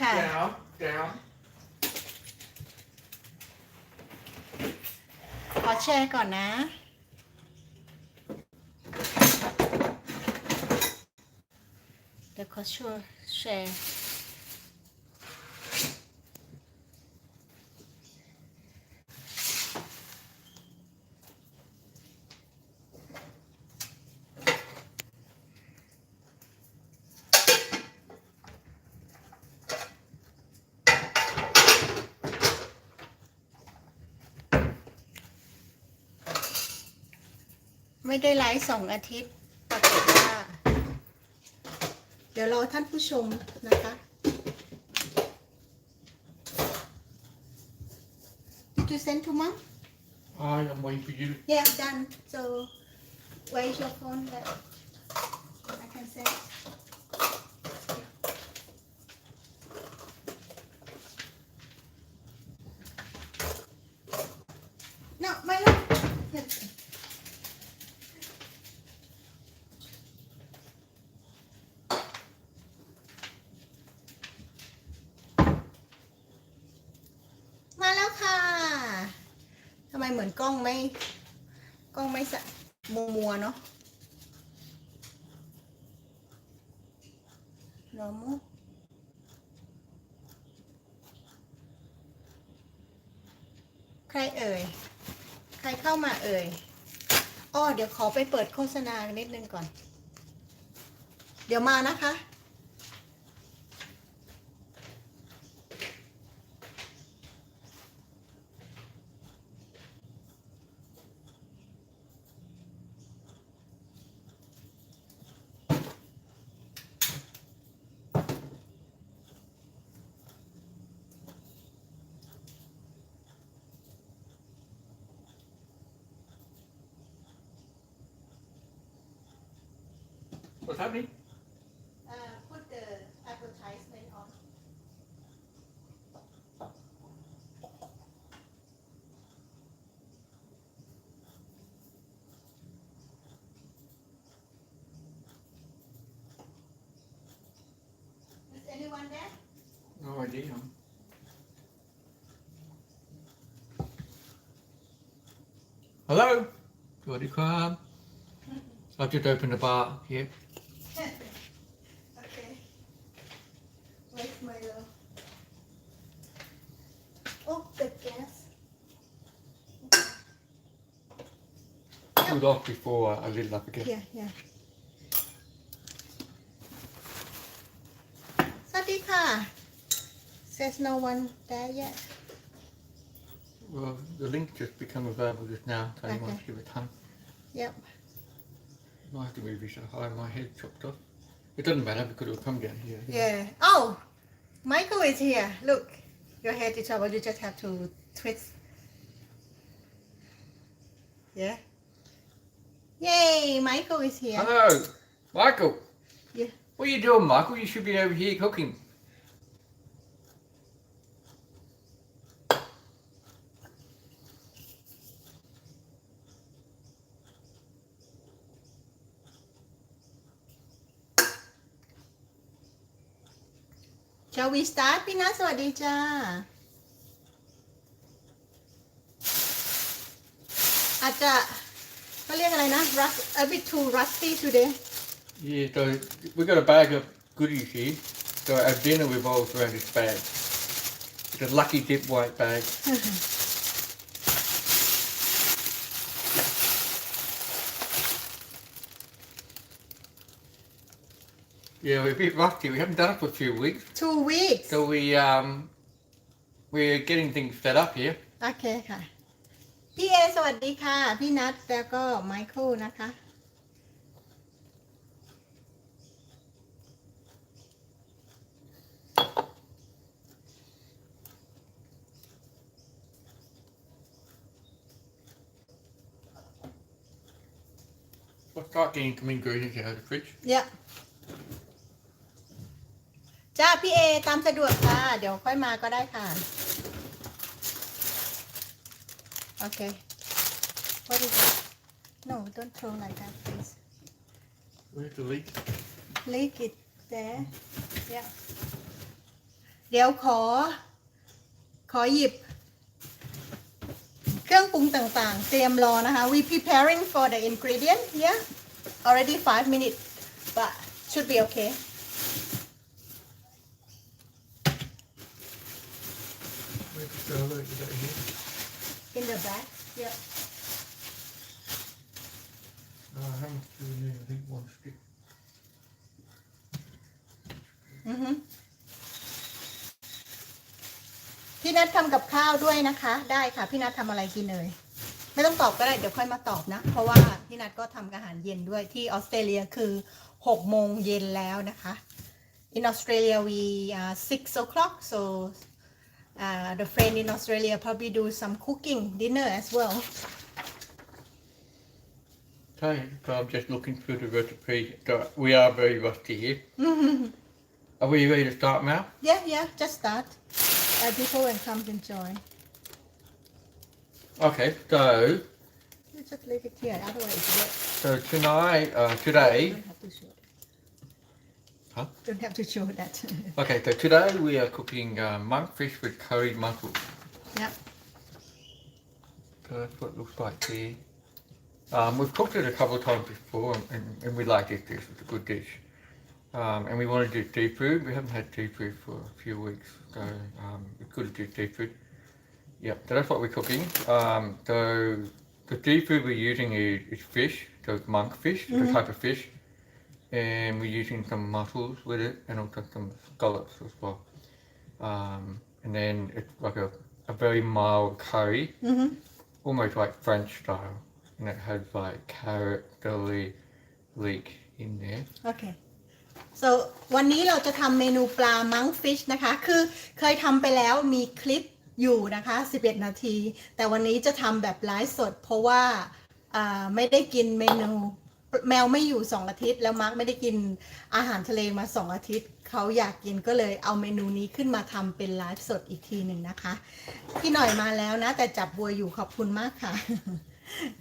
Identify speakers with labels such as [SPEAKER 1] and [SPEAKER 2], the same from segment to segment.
[SPEAKER 1] ค่ะ
[SPEAKER 2] down
[SPEAKER 1] ขอแชร์ก่อนนะเดี๋ยวขอช่วยแชร์ไม่ได้ไลฟ์2 อาทิตย์ปรากฏว่าเดี๋ยวรอท่านผู้ชมนะคะ Did you send to mom?
[SPEAKER 2] I'm waiting for you
[SPEAKER 1] Yeah, done. So where's your phone that I can send? No, my love. Yes. มาแล้วค่ะทำไมเหมือนกล้องไม่สะมัวเนาะรอมุใครเอ่ยใครเข้ามาเอ่ยอ้อเดี๋ยวขอไปเปิดโฆษณานิดนึงก่อนเดี๋ยวมานะคะ
[SPEAKER 2] what's happening
[SPEAKER 1] Put the advertisement on Is anyone there?
[SPEAKER 2] no idea hello สวัสดีครับ I've just opened the bar here
[SPEAKER 1] Okay. Where's my Oh, the gas.
[SPEAKER 2] cooled off before I lit it up again
[SPEAKER 1] Yeah. สวัสดีค่ะ Says no one there yet.
[SPEAKER 2] well the link just become available just now so you want to give it time
[SPEAKER 1] Yep.
[SPEAKER 2] I have to move you so high my head chopped off it doesn't matter because it will come down here
[SPEAKER 1] Yeah. Oh, Michael is here. Look, your head is trouble. You just have to twist. Yeah. Yay, Michael is here.
[SPEAKER 2] hello Michael
[SPEAKER 1] Yeah.
[SPEAKER 2] what are you doing Michael you should be over here cooking
[SPEAKER 1] Shall we start พี่นัทสวัสดีจ้าอาจจะเขาเรียกอะไรนะ a bit too rusty today
[SPEAKER 2] yeah so we got a bag of goodies here so our dinner revolves around this bag it's a lucky dip white bag Yeah, we're a bit rusty. We haven't done it for a few weeks.
[SPEAKER 1] 2 weeks
[SPEAKER 2] So we're getting things set up here.
[SPEAKER 1] โอเคค่ะ พี่เอสวัสดีค่ะ พี่นัทแล้วก็ไมเคิลนะคะ
[SPEAKER 2] We'll start getting some ingredients out of the fridge.
[SPEAKER 1] เยอะจ้าพี่เอตามสะดวกค่ะ เดี๋ยวค่อยมาก็ได้ค่ะ โอเค What is it? No, don't throw like that, please.
[SPEAKER 2] Where's the leak?
[SPEAKER 1] Leak it there. Yeah. เดี๋ยวขอหยิบเครื่องปรุงต่างๆเตรียมรอนะคะ we preparing for the ingredient yeah already 5 minutes but should be okay
[SPEAKER 2] Where's the garlic? Is that here?
[SPEAKER 1] in the back yeah
[SPEAKER 2] How much do we need? I think 1 stick.
[SPEAKER 1] พี่นัททำกับข้าวด้วยนะคะได้ค่ะพี่นัททำอะไรกินเลยไม่ต้องตอบก็ได้เดี๋ยวค่อยมาตอบนะเพราะว่าพี่นัทก็ทำอาหารเย็นด้วยที่ออสเตรเลียคือ6 โมงเย็นแล้วนะคะ in Australia we 6 o'clock so the friend in Australia probably do some cooking dinner as well
[SPEAKER 2] Okay, so I'm just looking through the recipe. So we are very rusty here. Are we ready to start now?
[SPEAKER 1] yeah just start and people will come and join
[SPEAKER 2] Okay, so
[SPEAKER 1] just leave it here otherwise it's wet
[SPEAKER 2] tonight, today.
[SPEAKER 1] don't have to show
[SPEAKER 2] Huh?
[SPEAKER 1] don't have to show that
[SPEAKER 2] Okay, so today we are cooking monkfish with curried mussels.
[SPEAKER 1] yeah
[SPEAKER 2] So that's what it looks like here. We've cooked it a couple of times before, and we like this dish. It's a good dish. And we want to do seafood. We haven't had seafood for a few weeks, so it's good to do seafood. Yeah, so that's what we're cooking. So the seafood we're using is fish, so it's monkfish, it's a type of fish. And we're using some mussels with it, and also some scallops as well. And then it's like a very mild curry, almost like French style. And it has like carrot, celery, leek in there.
[SPEAKER 1] okay so วันนี้เราจะทำเมนูปลามังฟิชนะคะคือเคยทำไปแล้วมีคลิปอยู่นะคะ11 นาทีแต่วันนี้จะทำแบบไลฟ์สดเพราะว่าไม่ได้กินเมนูแมวไม่อยู่2 อาทิตย์แล้วมาร์กไม่ได้กินอาหารทะเลมา2 อาทิตย์เขาอยากกินก็เลยเอาเมนูนี้ขึ้นมาทำเป็นไลฟ์สดอีกทีหนึ่งนะคะพี่หน่อยมาแล้วนะแต่จับบัวอยู่ขอบคุณมากค่ะ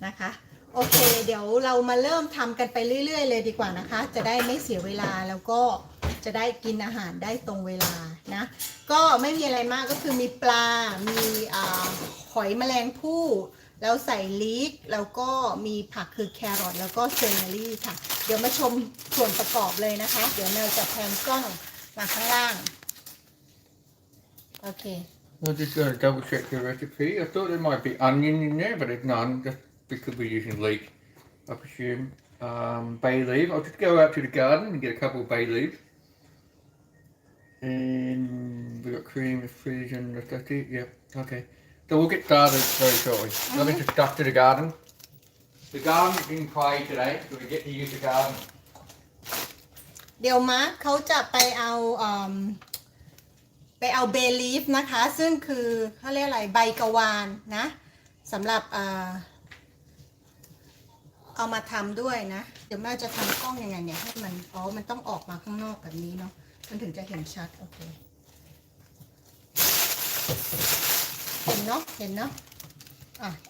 [SPEAKER 1] นะคะโอเคเดี๋ยวเรามาเริ่มทำกันไปเรื่อยๆเลยดีกว่านะคะจะได้ไม่เสียเวลาแล้วก็จะได้กินอาหารได้ตรงเวลานะก็ไม่มีอะไรมากก็คือมีปลามีหอยแมลงภู่แล้วใส่ลีกแล้วก็มีผักคือแครอทแล้วก็เซเลอรี่ค่ะเดี๋ยวมาชมส่วนประกอบเลยนะคะเดี๋ยวแมวจะแพนกล้องมาข้างล่างโอเค
[SPEAKER 2] I'm just going to double check the recipe. I thought there might be onion in there, but it's none, just because we're using leek, I presume. Bay leaf. I'll just go out to the garden and get a couple of bay leaves. And we've got cream, the fridge, and that's it. Yep, okay. So we'll get started very shortly. Let me just duck to the garden. The garden is in play today, so we get to use the garden.
[SPEAKER 1] เดี๋ยวมาร์คเขาจะไปเอาเบลีฟนะคะซึ่งคือเขาเรียกอะไรใบกะวานนะสำหรับเอามาทำด้วยนะเดี๋ยวแม่จะทำกล้องยังไงเนี่ยให้มันมันต้องออกมาข้างนอกแบบนี้เนาะมันถึงจะเห็นชัดโอเคเห็นเนาะ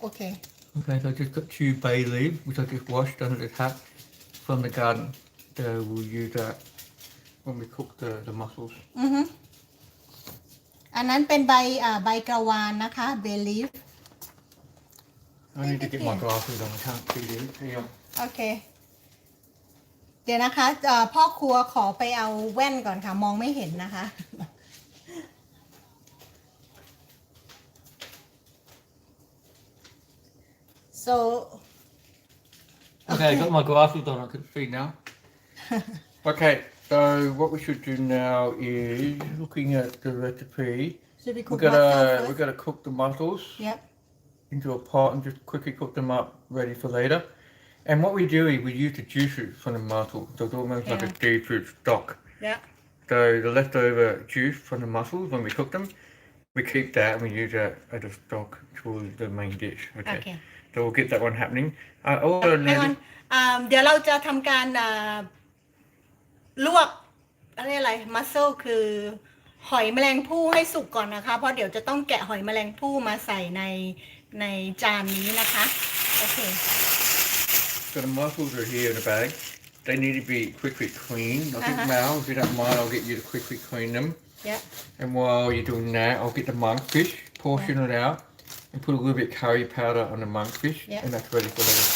[SPEAKER 1] โอเค
[SPEAKER 2] Okay, so I just got 2 bay leaves, which I just washed under the tap from the garden. So we'll use that when we cook the mussels.
[SPEAKER 1] อันนั้นเป็นใบกระวานนะคะเบลีฟ
[SPEAKER 2] I need to get my glasses on. I can't see them. Hang on.
[SPEAKER 1] โอเคเดี๋ยวนะคะพ่อครัวขอไปเอาแว่นก่อนค่ะมองไม่เห็นนะคะ so
[SPEAKER 2] Okay, I got my glasses on. I can see now. Okay, so what we should do now is looking at the recipe.
[SPEAKER 1] should we
[SPEAKER 2] We're
[SPEAKER 1] cook
[SPEAKER 2] gonna cook the mussels
[SPEAKER 1] yep
[SPEAKER 2] into a pot and just quickly cook them up, ready for later. And what we do is we use the juices from the mussels, so it's almost like a seafood stock.
[SPEAKER 1] yeah
[SPEAKER 2] So the leftover juice from the mussels, when we cook them, we keep that and we use that as a stock for the main dish. Okay.
[SPEAKER 1] Okay.
[SPEAKER 2] So we'll get that one happening. Also,
[SPEAKER 1] เดี๋ยวเราจะทำการลวกอะไรมัสเซลคือหอยแมลงภู่ให้สุกก่อนนะคะเพราะเดี๋ยวจะต้องแกะหอยแมลงภู่มาใส่ในจานนี้นะคะโอเค
[SPEAKER 2] so the mussels are here in the bag. They need to be quickly cleaned. I think Maew, if you don't mind, I'll get you to quickly clean them.
[SPEAKER 1] Yeah.
[SPEAKER 2] And while you're doing that, I'll get the monkfish, portion it out, and put a little bit curry powder on the monkfish,
[SPEAKER 1] Yeah.
[SPEAKER 2] and that's ready for later.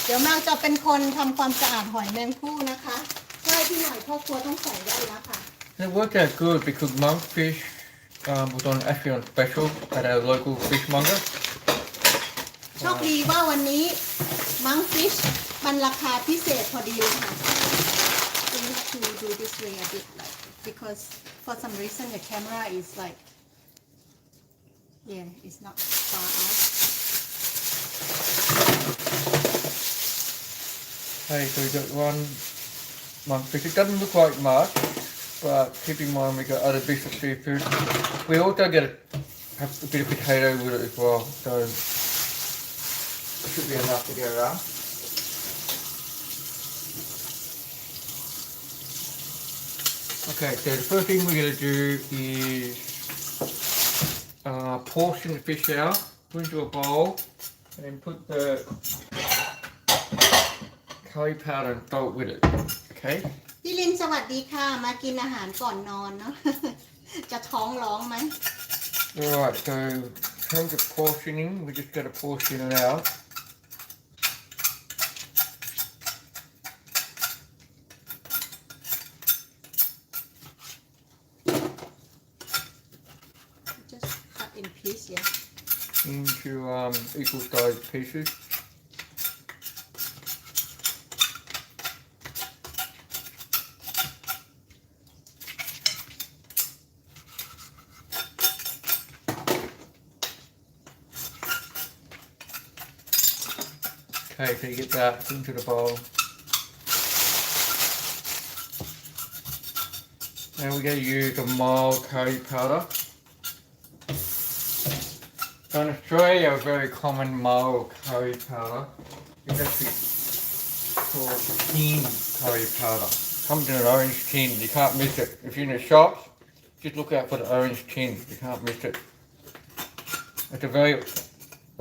[SPEAKER 1] เดี๋ยวแมวจะเป็นคนทำความสะอาดหอยแมงผู้นะคะใช่พี่หน่อยพ่อครัวต้องใส่ได้แล้วค่ะ
[SPEAKER 2] And it worked out good because monkfish was actually on special at our local fishmonger.
[SPEAKER 1] โชคดีว่าวันนี้มังฟิชมันราคาพิเศษพอดีเลยค่ะ We need to do this way a bit like because for some reason the camera is like yeah it's not far out.
[SPEAKER 2] Hey, so we got one monkfish. It doesn't look like much, but keep in mind we got other bits of seafood. We also have a bit of potato with it as well, so it should be enough to go around. Okay, so the first thing we're going to do is portion the fish out, put into a bowl, and then put the curry powder and salt with it. Okay?
[SPEAKER 1] พี่ลินสวัสดีค่ะมากินอาหารก่อนนอนเนาะ จะท้องร้องไหม
[SPEAKER 2] Alright, so in terms of portioning, we just got to portion it out.
[SPEAKER 1] Just cut in piece yeah
[SPEAKER 2] Into equal sized pieces. Okay, so you get that into the bowl. Now we're going to use a mild curry powder. So in Australia, a very common mild curry powder is actually called tin curry powder. Comes in an orange tin, you can't miss it. If you're in the shops, just look out for the orange tin, you can't miss it. It's a very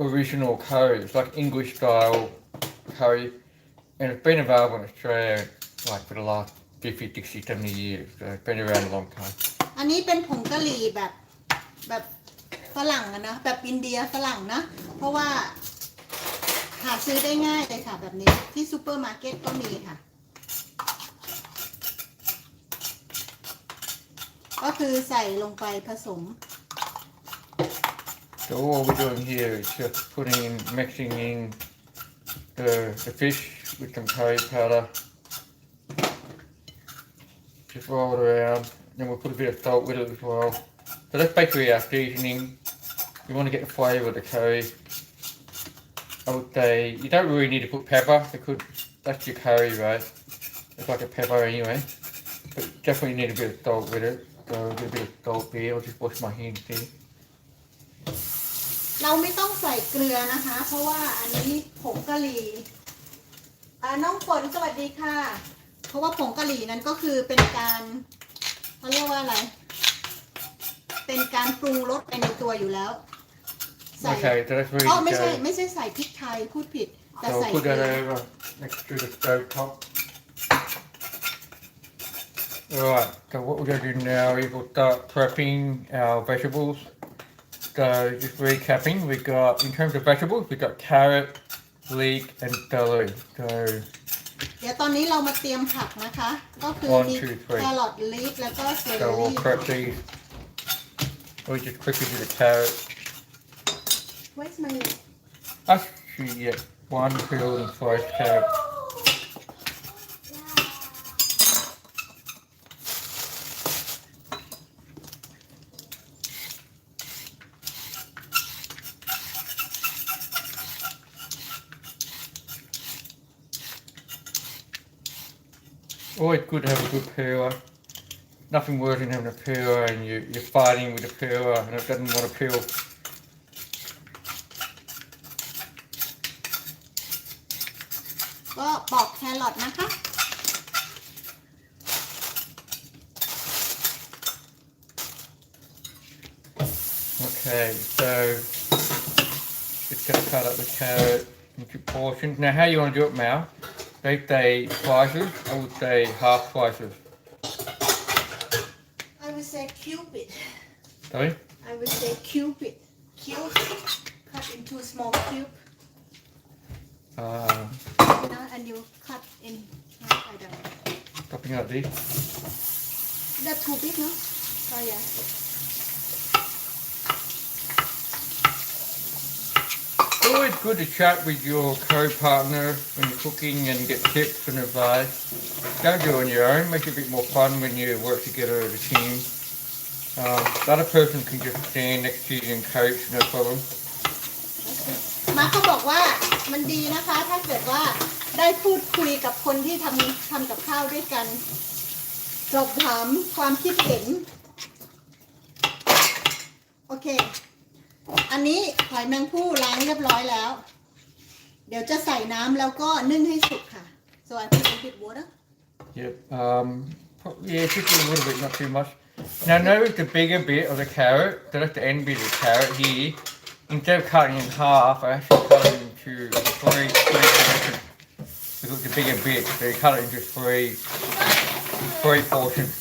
[SPEAKER 2] original curry, it's like English style curry, and it's been available in Australia like for the last 50, 60, 70 years, so it's been around a long time.
[SPEAKER 1] อันนี้เป็นผงกะหรี่แบบฝรั่งอะนะแบบอินเดียฝรั่งนะเพราะว่าหาซื้อได้ง่ายเลยค่ะแบบนี้ที่ซูเปอร์มาร์เก็ตก็มีค่ะก็คือใส่ลงไปผสม
[SPEAKER 2] So all we're doing here is just mixing in the fish with some curry powder. Just roll it around, then we'll put a bit of salt with it as well. So that's basically our seasoning. You want to get the flavour of the curry. I would say you don't really need to put pepper because that's your curry, right? It's like a pepper anyway. But definitely need a bit of salt with it. So a little bit of salt here. I'll just wash my hands here.
[SPEAKER 1] เราไม่ต้องใส่เกลือนะคะเพราะว่าอันนี้ผงกะหรี่น้องฝนสวัสดีค่ะเพราะว่าผงกะหรี่นั้นก็คือเป็นการเขาเรียกว่าอะไรเป็นการปรุงรสไปในตัวอยู่แล้วใส่
[SPEAKER 2] Okay, so that's ready
[SPEAKER 1] อ๋อ
[SPEAKER 2] to
[SPEAKER 1] ไม่ใช่
[SPEAKER 2] go.
[SPEAKER 1] ไม่ใช่ใส่พริกไทยพูดผิดแต่
[SPEAKER 2] So
[SPEAKER 1] ใส่
[SPEAKER 2] we'll put
[SPEAKER 1] เกลื
[SPEAKER 2] that
[SPEAKER 1] อ
[SPEAKER 2] over next to the stove top. Alright, so what we're going to do now is we'll start prepping our vegetables. So just recapping, in terms of vegetables, we've got carrot, leek and celery. So
[SPEAKER 1] เดี๋ยวตอนนี้เรามาเตรียมผักนะคะก็คือ
[SPEAKER 2] One,
[SPEAKER 1] มี
[SPEAKER 2] two, three.
[SPEAKER 1] แครอทลีฟแล้วก็เซเลอ
[SPEAKER 2] So
[SPEAKER 1] รี่
[SPEAKER 2] we'll prep these. We just quickly do the carrot.
[SPEAKER 1] Where's my
[SPEAKER 2] Actually, yeah, one peeled and sliced carrot. Always good to have a good peeler. Nothing worse than having a peeler and you're fighting with the peeler and it doesn't want to peel.
[SPEAKER 1] ก็ปอกแครอทนะคะ
[SPEAKER 2] Okay, so just going to cut up the carrot into portions. Now how you want to do it, Maew? They say slices, I would say half slices.
[SPEAKER 1] cupid
[SPEAKER 2] Sorry?
[SPEAKER 1] I will say cupid cube cut into small cube and you cut in half I don't know
[SPEAKER 2] Cutting out these.
[SPEAKER 1] that's too big no oh yeah
[SPEAKER 2] Always good to chat with your co-partner when you're cooking and get tips and advice. Don't do it on your own. Make it a bit more fun when you work together as a team. The other person can just stand next to you and coach, no problem.
[SPEAKER 1] มาร์คเขาบอกว่ามันดีนะคะถ้าเกิดว่าได้พูดคุยกับคนที่ทำกับข้าวด้วยกันสอบถามความคิดเห็นโอเคอันนี้หอยแมงภู่ล้างเรียบร้อยแล้วเดี๋ยวจะใส่น้ำแล้วก็นึ่งให้สุกค่ะ so I put a bit water
[SPEAKER 2] Yep. Yeah, just a little bit, not too much. Now notice the bigger bit of the carrot, so that's the end bit of the carrot here. Instead of cutting in half, I actually cut it into three portions. Because the bigger bit, so you cut it into three portions.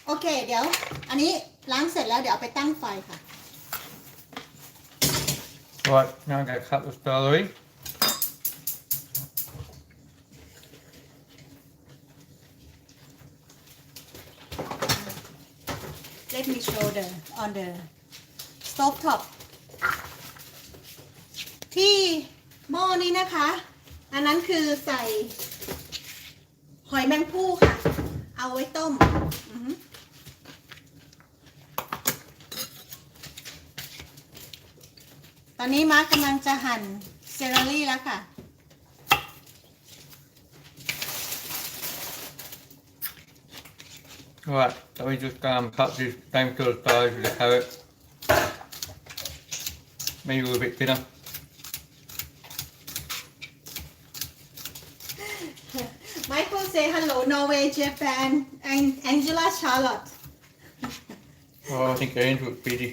[SPEAKER 1] โอเคเดี๋ยวอันนี้ล้างเสร็จแล้วเดี๋ยวเอาไปตั้งไฟค่ะ
[SPEAKER 2] Right, now I'm going to cut the celery.
[SPEAKER 1] Let me show on the stove top ที่หม้อนี้นะคะอันนั้นคือใส่หอยแมงภู่ค่ะเอาไว้ต้มตอนนี้มาร์คกำลังจะหั่นเซเลอรี่แล้วค่ะ
[SPEAKER 2] Right, let me just cut this same sort of size with the carrot. Maybe a little bit thinner.
[SPEAKER 1] Michael say hello Norway Japan and Angela Charlotte
[SPEAKER 2] Oh, I think Angel's busy.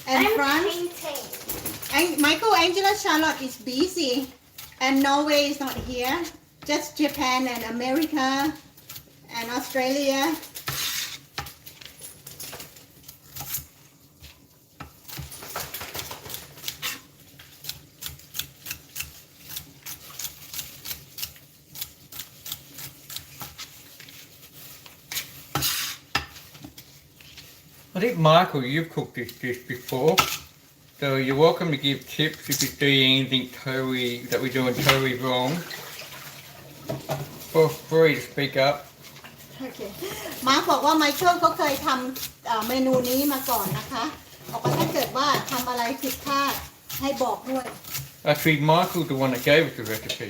[SPEAKER 1] and France and Michael Angela Charlotte is busy and Norway is not here just Japan and America and Australia
[SPEAKER 2] I think Michael, you've cooked this dish before, so you're welcome to give tips if you see anything totally that we're doing totally wrong. Feel free to speak up.
[SPEAKER 1] โอเคมาร์คบอกว่าไมเคิลเขาเคยทำเมนูนี้มาก่อนนะคะบอกว่าถ้าเกิดว่าทำอะไรผิดพลาดให้บอกด้วย
[SPEAKER 2] Actually, Michael's the one that gave us the recipe.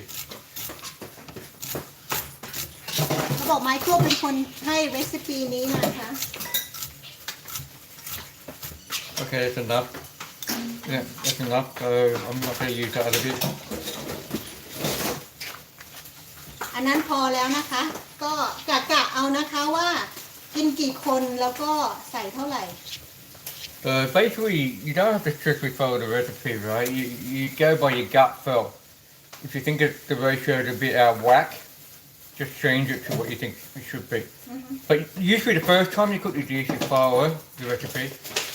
[SPEAKER 1] เขาบอกไมเคิลเป็นคนให้เรซิปีนี้มาค่ะ
[SPEAKER 2] Okay, that's enough. Yeah, that's enough. So I'm not going to use that other bit.
[SPEAKER 1] อันนั้นพอแล้วนะคะ ก็กะเอานะคะว่ากินกี่คนแล้วก็ใส่เท่าไหร่
[SPEAKER 2] So basically, you don't have to strictly follow the recipe, right? You go by your gut feel. If you think the ratio is a bit out of whack, just change it to what you think it should be. But usually the first time you cook the dish, you follow the recipe.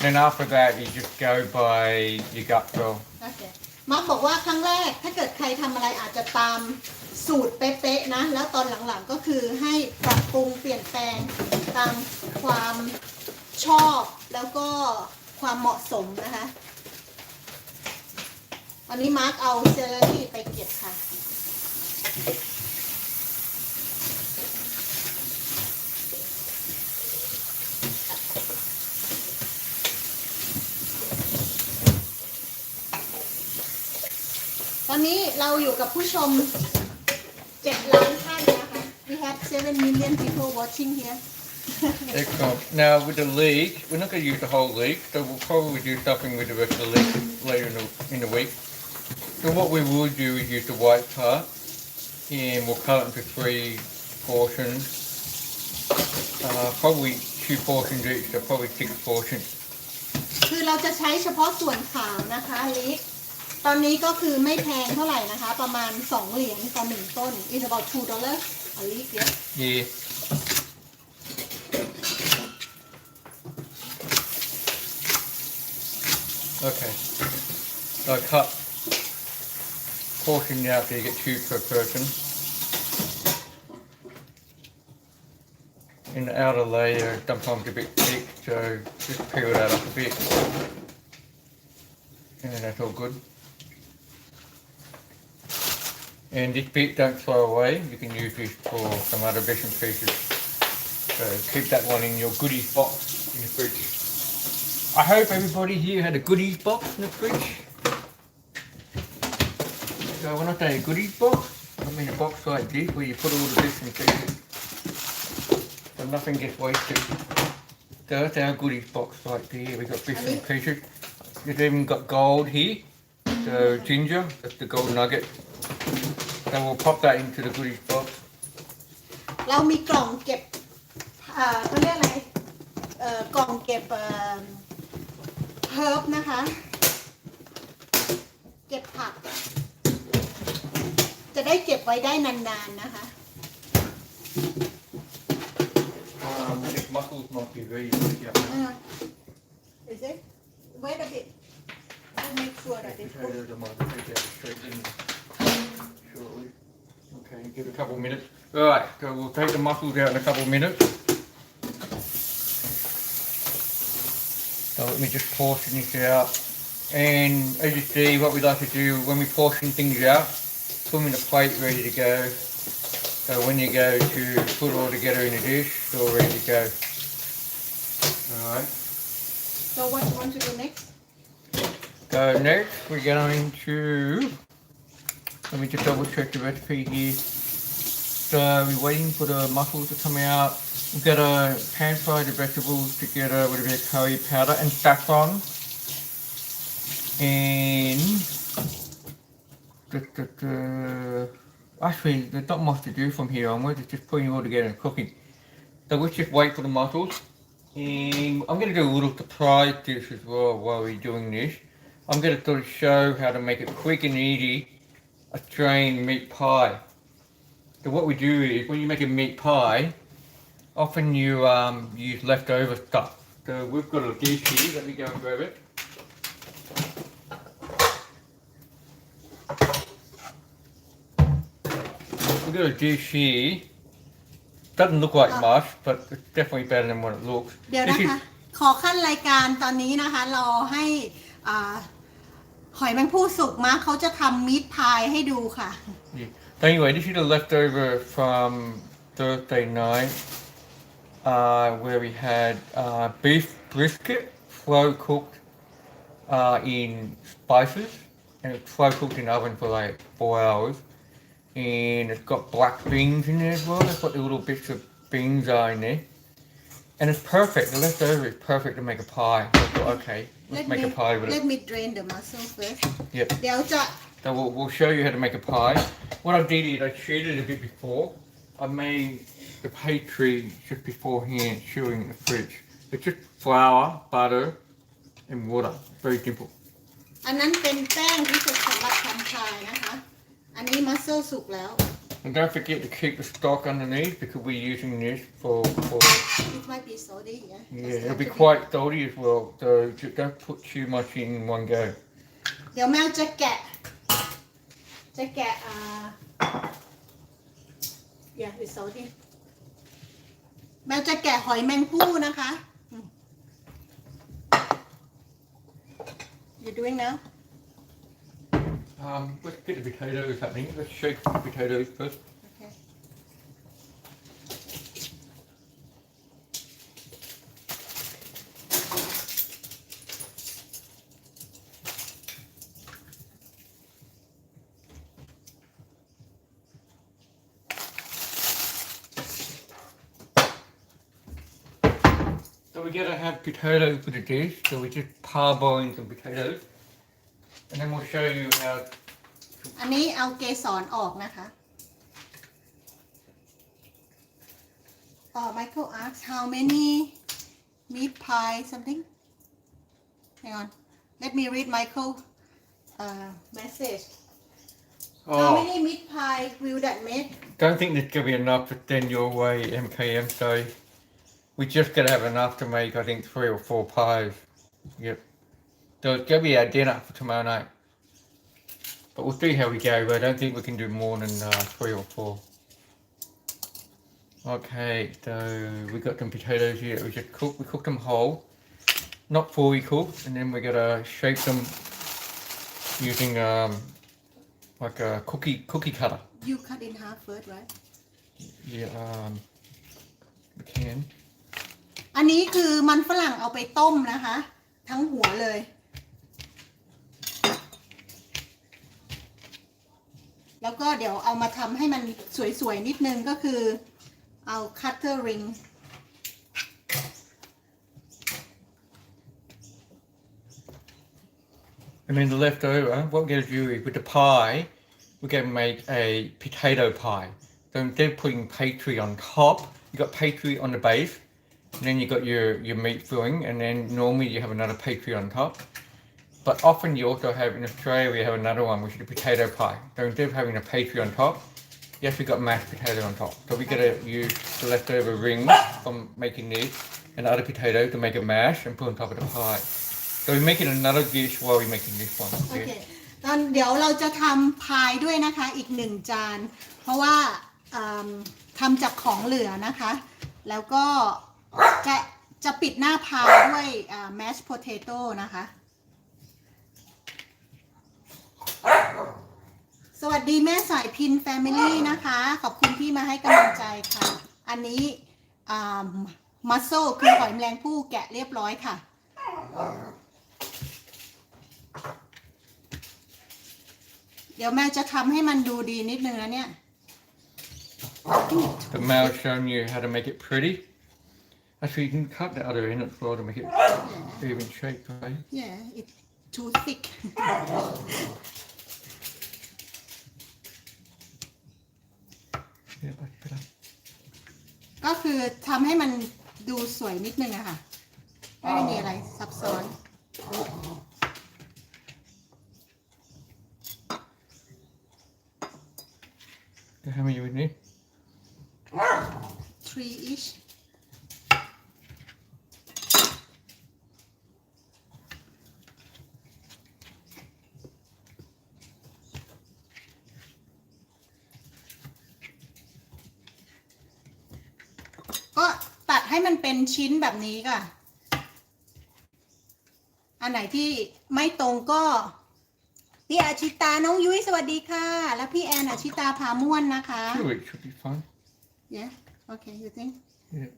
[SPEAKER 2] Then after that, you just go by your gut feel.
[SPEAKER 1] โอเคมาร์คบอกว่าครั้งแรกถ้าเกิดใครทำอะไรอาจจะตามสูตรเป๊ะๆนะ แล้วตอนหลังๆก็คือให้ปรับปรุงเปลี่ยนแปลงตามความชอบแล้วก็ความเหมาะสมนะคะวันนี้มาร์คเอาเซเลอรี่ไปเก็บค่ะ ตอนนี้เราอยู่กับผู้ชม7 ล้านท่านนะคะ We We have 7 million people watching here.
[SPEAKER 2] Excellent. Now with the leek, we're not going to use the whole leek, so we'll probably do something with the rest of the leek later in the week. So what we will do is use the white part, and we'll cut it into 3 portions. Probably 2 portions each, so probably 6 portions.
[SPEAKER 1] คือเราจะใช้เฉพาะส่วนขาวนะคะลิกตอนนี้ก็คือไม่แพงเท่าไหร่นะคะประมาณ2 เหรียญต่อ1ต้น It's about $2 a leaf yes
[SPEAKER 2] Yeah. Okay. So I cut portion out so you get 2 per person. In the outer layer, sometimes a bit thick, so just peel that up a bit. And that's all good. And this bit don't throw away, you can use this for some other bits and pieces. So keep that one in your goodies box in the fridge. I hope everybody here had a goodies box in the fridge. So when I say a goodies box, I mean a box like this where you put all the bits and pieces. So nothing gets wasted. So that's our goodies box right there. We've got bits and pieces. We've even got gold here. So ginger, that's the gold nugget. So we'll pop that into the goodies box.
[SPEAKER 1] เรามีกล่องเก็บเขาเรียกอะไรกล่องเก็บเฮิร์บนะคะเก็บผักจะได้เก็บไว้ได้นานๆนะคะ
[SPEAKER 2] This mussels might be very yep.
[SPEAKER 1] Is it? Wait a bit. I'll make sure that it's cooked.
[SPEAKER 2] Potatoes I might take out straight in shortly. Okay, give it a couple of minutes. Alright, so we'll take the mussels out in a couple of minutes. So let me just portion this out. And as you see, what we like to do when we portion things out, put them in a plate ready to go. So when you go to put it all together in a dish, it's all ready to go. Alright.
[SPEAKER 1] So what you want to do next?
[SPEAKER 2] So next we're going to, let me just double check the recipe here. So we're waiting for the mussels to come out. We've got to pan fry the vegetables together with a bit of curry powder and saffron. And actually there's not much to do from here onwards, it's just putting it all together and cooking. So let's just wait for the mussels. And I'm going to do a little surprise dish as well while we're doing this. I'm going to sort of show how to make a quick and easy Australian meat pie. So what we do is when you make a meat pie, often you use leftover stuff. So we've got a dish here, let me go and grab it. We've got a dish here. Doesn't look like much, but it's definitely better than what it looks.
[SPEAKER 1] เดี๋ยวนะคะขอขั้นรายการตอนนี้นะคะรอให้หอยแมงผู้สุกมาเขาจะทำมีทพายให้ดูค่ะ
[SPEAKER 2] Yeah. So anyway, this is the leftover from Thursday night, where we had beef brisket slow cooked in spices, and it's slow cooked in the oven for like 4 hours. And it's got black beans in there as well. That's what the little bits of beans are in there. And it's perfect. The leftover is perfect to make a pie. So I thought, okay, let's make a pie with it.
[SPEAKER 1] Let me drain the mussel first.
[SPEAKER 2] Yep.
[SPEAKER 1] เดี๋ยวจะ
[SPEAKER 2] So we'll show you how to make a pie. What I did is I shared it a bit before. I made the pastry just beforehand, chewing in the fridge. It's just flour, butter, and water. Very simple.
[SPEAKER 1] อันนั้นเป็นแป้งที่สุกสำหรับทำพายนะคะ อันนี้มัสเซลสุกแล้ว
[SPEAKER 2] And don't forget to keep the stock underneath because we're using this for
[SPEAKER 1] It might be salty
[SPEAKER 2] yeah, it'll be quite salty as well. So just don't put too much in one go.
[SPEAKER 1] เดี๋ยวแมวจะแกะyeah it's salty แมวจะแกะหอยแมงภู่นะคะ You doing now?
[SPEAKER 2] Let's get the potatoes happening. Let's shake the potatoes first.
[SPEAKER 1] Okay.
[SPEAKER 2] we're gonna have potatoes for the dish. So we just parboiling some potatoes, and then we'll show you how.
[SPEAKER 1] อันนี้เอาเกสรออกนะคะ Michael asks how many meat pie something hang on let me read Michael message how many meat pie will that make
[SPEAKER 2] Don't think there's gonna be enough to send your way, MKM. So we just gotta have enough to make, I think, 3 or 4 pies. Yep. So it's gonna be our dinner for tomorrow night. But we'll see how we go. But I don't think we can do more than 3 or 4. Okay, so we got some potatoes here. We just cook. We cook them whole, not fully cooked, and then we're gonna shape them using like a cookie cutter.
[SPEAKER 1] you cut in half first right
[SPEAKER 2] Yeah, we can.
[SPEAKER 1] อันนี้คือมันฝรั่งเอาไปต้มนะคะ ทั้งหัวเลย แล้วก็เดี๋ยวเอามาทำให้มันสวยๆนิดนึงก็คือเอาคัตเตอร์ริง
[SPEAKER 2] And then the leftover, what we're gonna do is with the pie, we're gonna make a potato pie. So instead of putting pastry on top, you got pastry on the base, and then you got your meat filling, and then normally you have another pastry on top. But often you also have, in Australia, we have another one, which is a potato pie. So instead of having a pastry on top, yes, we got mashed potato on top. So we're gonna use the leftover rings from making this and other potatoes to make a mash and put on top of the pie. So we're making another dish while we're making this one.
[SPEAKER 1] โอเคตอนเดี๋ยวเราจะทำพายด้วยนะคะอีก1 จาน เพราะว่าทำจากของเหลือนะคะ แล้วก็จะปิดหน้าพายด้วยmashed potato นะคะ สวัสดีแม่สายพิน Family นะคะ ขอบคุณที่มาให้กำลังใจค่ะ อันนี้Mussels คือหอยแมลงภู่แกะเรียบร้อยค่ะ เดี๋ยวแม่จะทำให้มันดูดีนิดนึงนะเนี่ย
[SPEAKER 2] The Maew showing you how to make it pretty. Actually, you can cut the other end as well to make it even shape, right?
[SPEAKER 1] Yeah it's too thick
[SPEAKER 2] Yeah, that's better.
[SPEAKER 1] ก็คือทำให้มันดูสวยนิดนึงอะค่ะ ไม่ได้มีอะไรซับซ้อน
[SPEAKER 2] How many you would need?
[SPEAKER 1] 3 each ก็ตัดให้มันเป็นชิ้นแบบนี้ค่ะ อันไหนที่ไม่ตรงก็พี่อาชิตา น้องยุ้ยสวัสดีค่ะ แล้วพี่แอนอาชิตาพาม่วนนะคะ
[SPEAKER 2] 2 each should be fine.
[SPEAKER 1] Yeah okay you think
[SPEAKER 2] Yeah.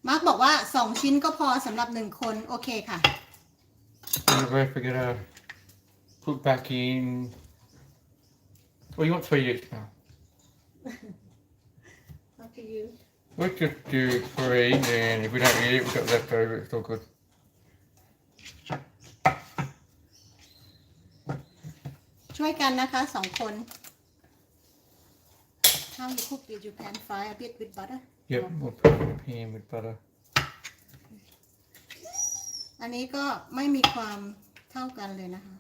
[SPEAKER 1] มาร์กบอกว่า2 ชิ้นก็พอสำหรับ1 คนโอเคค่ะ
[SPEAKER 2] And the rest we're gonna put back in. Well, you want 3 each now.
[SPEAKER 1] Up to you
[SPEAKER 2] Let's just do 3, and if we don't eat it, we've got leftover, it's all good.
[SPEAKER 1] ช่วยกันนะคะ2 คน How you cook it you can fry a bit with butter
[SPEAKER 2] Yep, we'll put it in a pan with butter.
[SPEAKER 1] อันนี้ก็ไม่มีความเท่ากันเลยนะคะ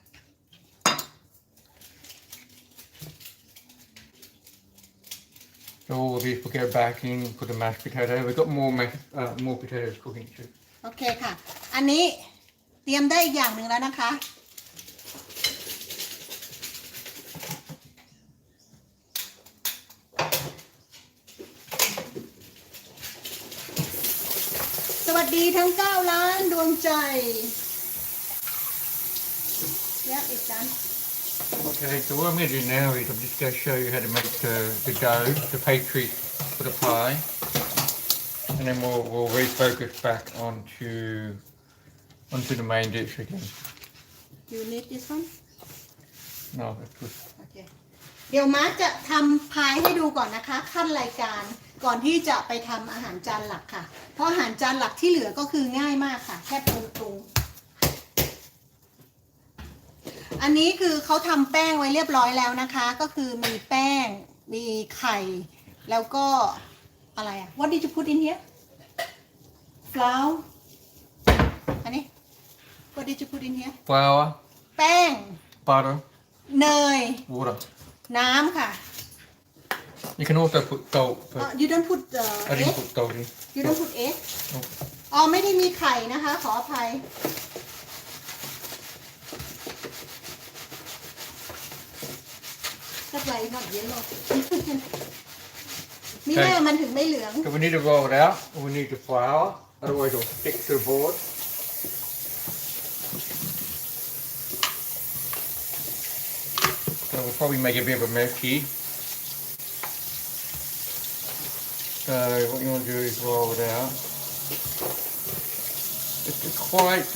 [SPEAKER 2] So all of these will go back in, put the mashed potato. We've got more potatoes cooking too.
[SPEAKER 1] โอเคค่ะ อันนี้เตรียมได้อีกอย่างหนึ่งแล้วนะคะ สวัสดีทั้ง9 ล้านดวงใจ Yeah it's done
[SPEAKER 2] Okay, so what I'm going to do now is I'm just going to show you how to make the dough, the pastry for the pie, and then we'll refocus back onto the main dish again.
[SPEAKER 1] You need this one
[SPEAKER 2] No, that's good.
[SPEAKER 1] Okay เดี๋ยวมาร์คจะทำพายให้ดูก่อนนะคะขั้นรายการก่อนที่จะไปทำอาหารจานหลักค่ะเพราะอาหารจานหลักที่เหลือก็คือง่ายมากค่ะแค่ปรุงอันนี้คือเขาทำแป้งไว้เรียบร้อยแล้วนะคะก็คือมีแป้งมีไข่แล้วก็อะไรอะ What did you put in here flour อันนี้ What did you put in here
[SPEAKER 2] flour
[SPEAKER 1] แป้ง
[SPEAKER 2] butter
[SPEAKER 1] เนย
[SPEAKER 2] water
[SPEAKER 1] น้ำค่ะ
[SPEAKER 2] you can also put salt but
[SPEAKER 1] You don't put
[SPEAKER 2] I didn't
[SPEAKER 1] egg
[SPEAKER 2] put salt in
[SPEAKER 1] You don't put egg
[SPEAKER 2] No.
[SPEAKER 1] อ๋อไม่ได้มีไข่นะคะขออภัยสักไรหน่อยเย็นหรอกมีแม่มันถึงไม่เหลือง
[SPEAKER 2] so we need to roll it out and we need the flour otherwise it'll stick to the board so we'll probably make a bit of a mess here so what you want to do is roll it out it's quite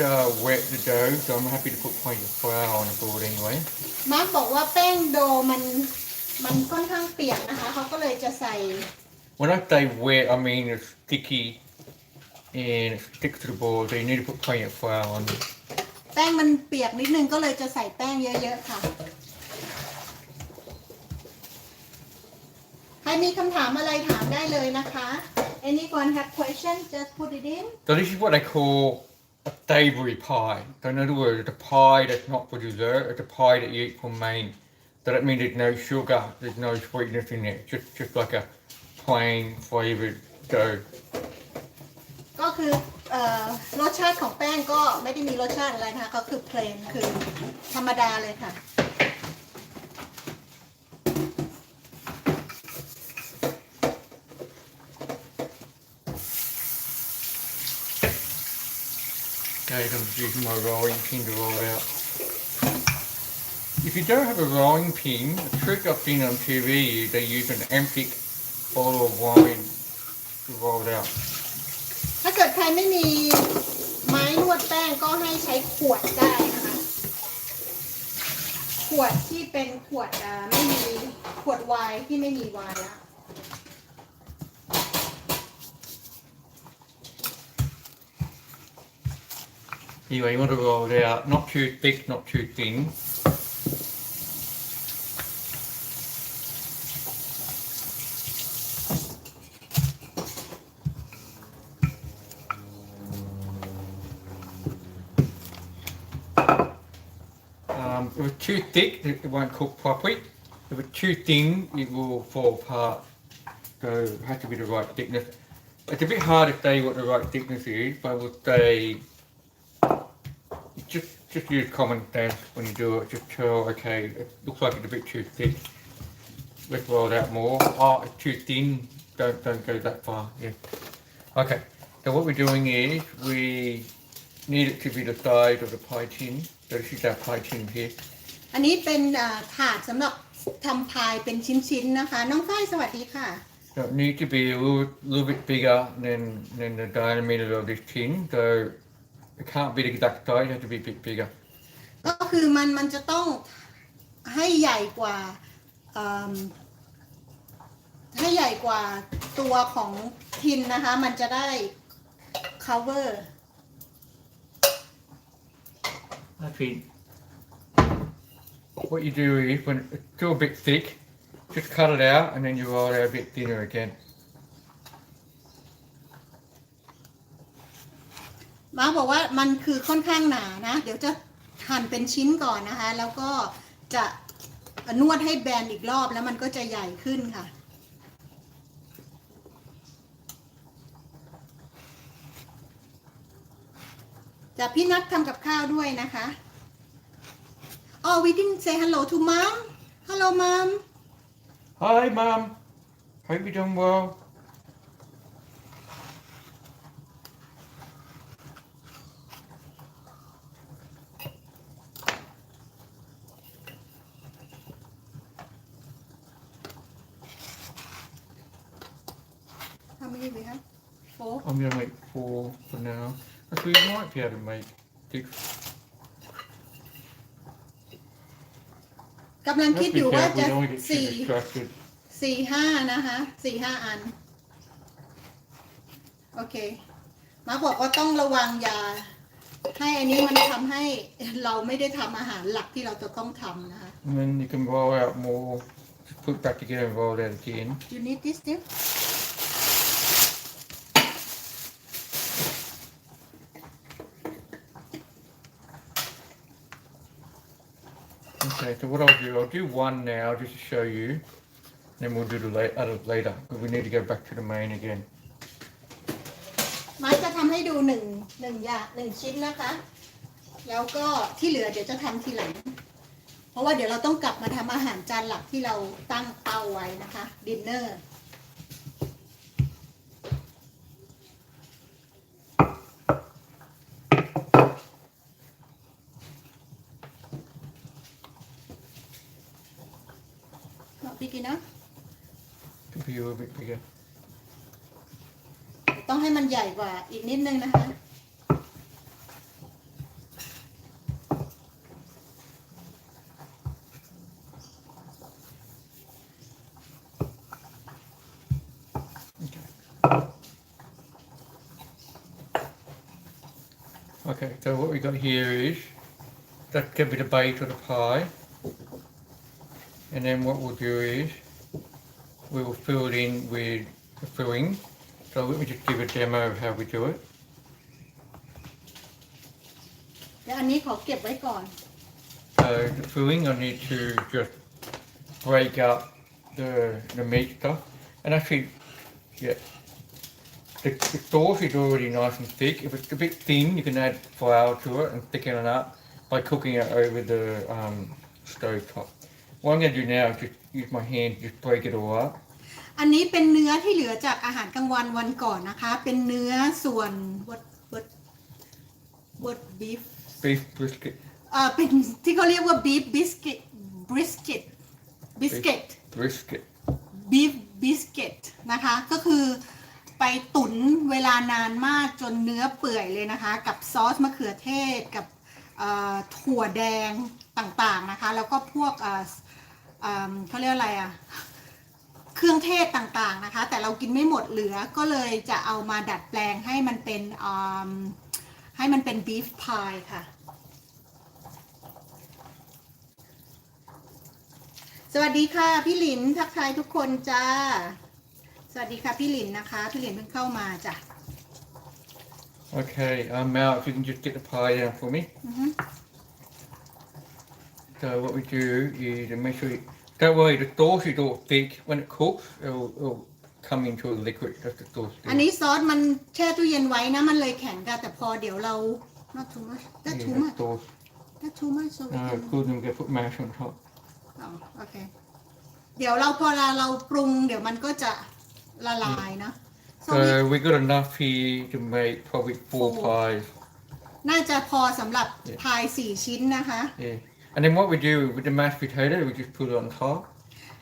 [SPEAKER 2] wet the dough so I'm happy to put plenty of flour on the board anyway
[SPEAKER 1] มาร์คบอกว่าแป้งโดมันค่อนข้างเปียกนะคะเขาก็เลยจะใส่
[SPEAKER 2] when I say wet I mean it's sticky and it sticks to the board so you need to put plenty of flour on it
[SPEAKER 1] แป้งมันเปียกนิดนึงก็เลยจะใส่แป้งเยอะๆค่ะใครมีคำถามอะไรถามได้เลยนะคะ Anyone have question just put it in
[SPEAKER 2] so this is what they call a savoury pie so in other words it's a pie that's not for dessert it's a pie that you eat for main so that means there's no sugar there's no sweetness in it just like a plain flavoured dough
[SPEAKER 1] ก็คือรสชาติของแป้งก็ไม่ได้มีรสชาติอะไรนะคะก็คือเพลนคือธรรมดาเลยค่ะ
[SPEAKER 2] Okay, I'm using my rolling pin to roll it out. If you don't have a rolling pin, a trick I've seen on TV is they use an empty bottle of wine to roll it out.
[SPEAKER 1] ถ้าเกิดใครไม่มีไม้นวดแป้งก็ให้ใช้ขวดได้นะคะขวดที่เป็นขวดไม่มีขวดไวน์ที่ไม่มีไวน์ละ
[SPEAKER 2] Anyway, you want to roll it out, not too thick, not too thin. If it's too thick, it won't cook properly. If it's too thin, it will fall apart. So it has to be the right thickness. It's a bit hard to say what the right thickness is, but I would say just use common sense when you do it. Just tell, okay, it looks like it's a bit too thick. Let's roll it out more. Oh, it's too thin. Don't go that far. Yeah. Okay. So what we're doing is we need it to be the size of the pie tin. So this is our pie tin here.
[SPEAKER 1] อันนี้เป็นถาดสำหรับทำพายเป็นชิ้นๆนะคะน้องฝ้ายสวัสดีค่ะ
[SPEAKER 2] So it needs to be a little bit bigger than the diameter of this tin. So it can't be the exact size. It has to be a bit bigger.
[SPEAKER 1] ก็คือมันจะต้องให้ใหญ่กว่าให้ใหญ่กว่าตัวของทินนะคะมันจะได้ cover
[SPEAKER 2] Actually, what you do is when it's still a bit thick, just cut it out and then you roll it out a bit thinner again.
[SPEAKER 1] มาบอกว่ามันคือค่อนข้างหนานะเดี๋ยวจะหั่นเป็นชิ้นก่อนนะคะแล้วก็จะนวดให้แบนอีกรอบแล้วมันก็จะใหญ่ขึ้นค่ะจะพี่นัททำกับข้าวด้วยนะคะอ๋อ we didn't say hello to mom hello mom
[SPEAKER 2] Hi, Mum. Hope you're doing well.
[SPEAKER 1] ทำไม่ได้เลยคะโฟ
[SPEAKER 2] I'm going to make 4 for now. Actually, we might be able to make 6.
[SPEAKER 1] กำลังคิด
[SPEAKER 2] Let's be
[SPEAKER 1] อยู่ว่า
[SPEAKER 2] careful,
[SPEAKER 1] จะ
[SPEAKER 2] we don't want to get too
[SPEAKER 1] สี่
[SPEAKER 2] distracted.
[SPEAKER 1] 4-5นะคะ4-5 อันโอเคมาบอกว่าต้องระวังอย่าให้อันนี้มันทำให้เราไม่ได้ทำอาหารหลักที่เราจะต้องทำนะคะ
[SPEAKER 2] And then you can roll out more. Just put it back together and roll it out again.
[SPEAKER 1] You need this too
[SPEAKER 2] Okay, so what I'll do one now just to show you. Then we'll do the others later because we need to go back to the main again.
[SPEAKER 1] มาจะทำให้ดูหนึ่งอย่างหนึ่งชิ้นนะคะ แล้วก็ที่เหลือเดี๋ยวจะทำทีหลัง เพราะว่าเดี๋ยวเราต้องกลับมาทำอาหารจานหลักที่เราตั้งเป้าไว้นะคะดินเนอร์พี่กินนะ
[SPEAKER 2] Could be a little bit bigger.
[SPEAKER 1] ต้องให้มันใหญ่กว่าอีกนิดนึงนะคะ
[SPEAKER 2] Okay, so what we got here is that could be the base of the pie. And then what we'll do is we will fill it in with the filling. So let me just give a demo of how we do it.
[SPEAKER 1] เดี๋ยวอันนี้ขอเก็บไว้ก่อน
[SPEAKER 2] So the filling, I need to just break up the meat stuff. And actually, yeah, the sauce is already nice and thick. If it's a bit thin, you can add flour to it and thicken it up by cooking it over the stove top. What I'm going to do now is just use my hand to just break it all up.
[SPEAKER 1] อันนี้เป็นเนื้อที่เหลือจากอาหารกลางวันวันก่อนนะคะ เป็นเนื้อส่วน what beef
[SPEAKER 2] Beef brisket.
[SPEAKER 1] เป็นที่เขาเรียกว่า beef biscuit brisket
[SPEAKER 2] Brisket.
[SPEAKER 1] beef biscuit นะคะก็คือไปตุ๋นเวลานานมากจนเนื้อเปื่อยเลยนะคะกับซอสมะเขือเทศกับถั่วแดงต่างๆนะคะแล้วก็พวกเขาเรียกอะไรอะเครื่องเทศต่างๆนะคะแต่เรากินไม่หมดเหลือก็เลยจะเอามาดัดแปลงให้มันเป็น beef pie ค่ะสวัสดีค่ะพี่หลินทักทายทุกคนจ้าสวัสดีค่ะพี่หลินนะคะพี่หลินเพิ่งเข้ามาจ้ะ
[SPEAKER 2] Okay, Mal, if you can just get the pie down for me. So what we do is make sure don't worry, the sauce is all thick. When it cooks, it'll come into a liquid. That's the sauce.
[SPEAKER 1] อันนี้ซอสมันแช่ตู้เย็นไว้นะมันเลยแข็งกันแต่พอเดี๋ยวเรา not too much that's too much
[SPEAKER 2] sauce.
[SPEAKER 1] that's too much so we
[SPEAKER 2] No,
[SPEAKER 1] can
[SPEAKER 2] good, then we can put mash on top.
[SPEAKER 1] โอเคเดี๋ยวพอเราปรุงเดี๋ยวมันก็จะละลายนะ
[SPEAKER 2] So we got enough here to make probably 4 pies.
[SPEAKER 1] น่าจะพอสำหรับพาย4ชิ้นนะคะ
[SPEAKER 2] Yeah. And then what we do with the mashed potato, we just put it on top.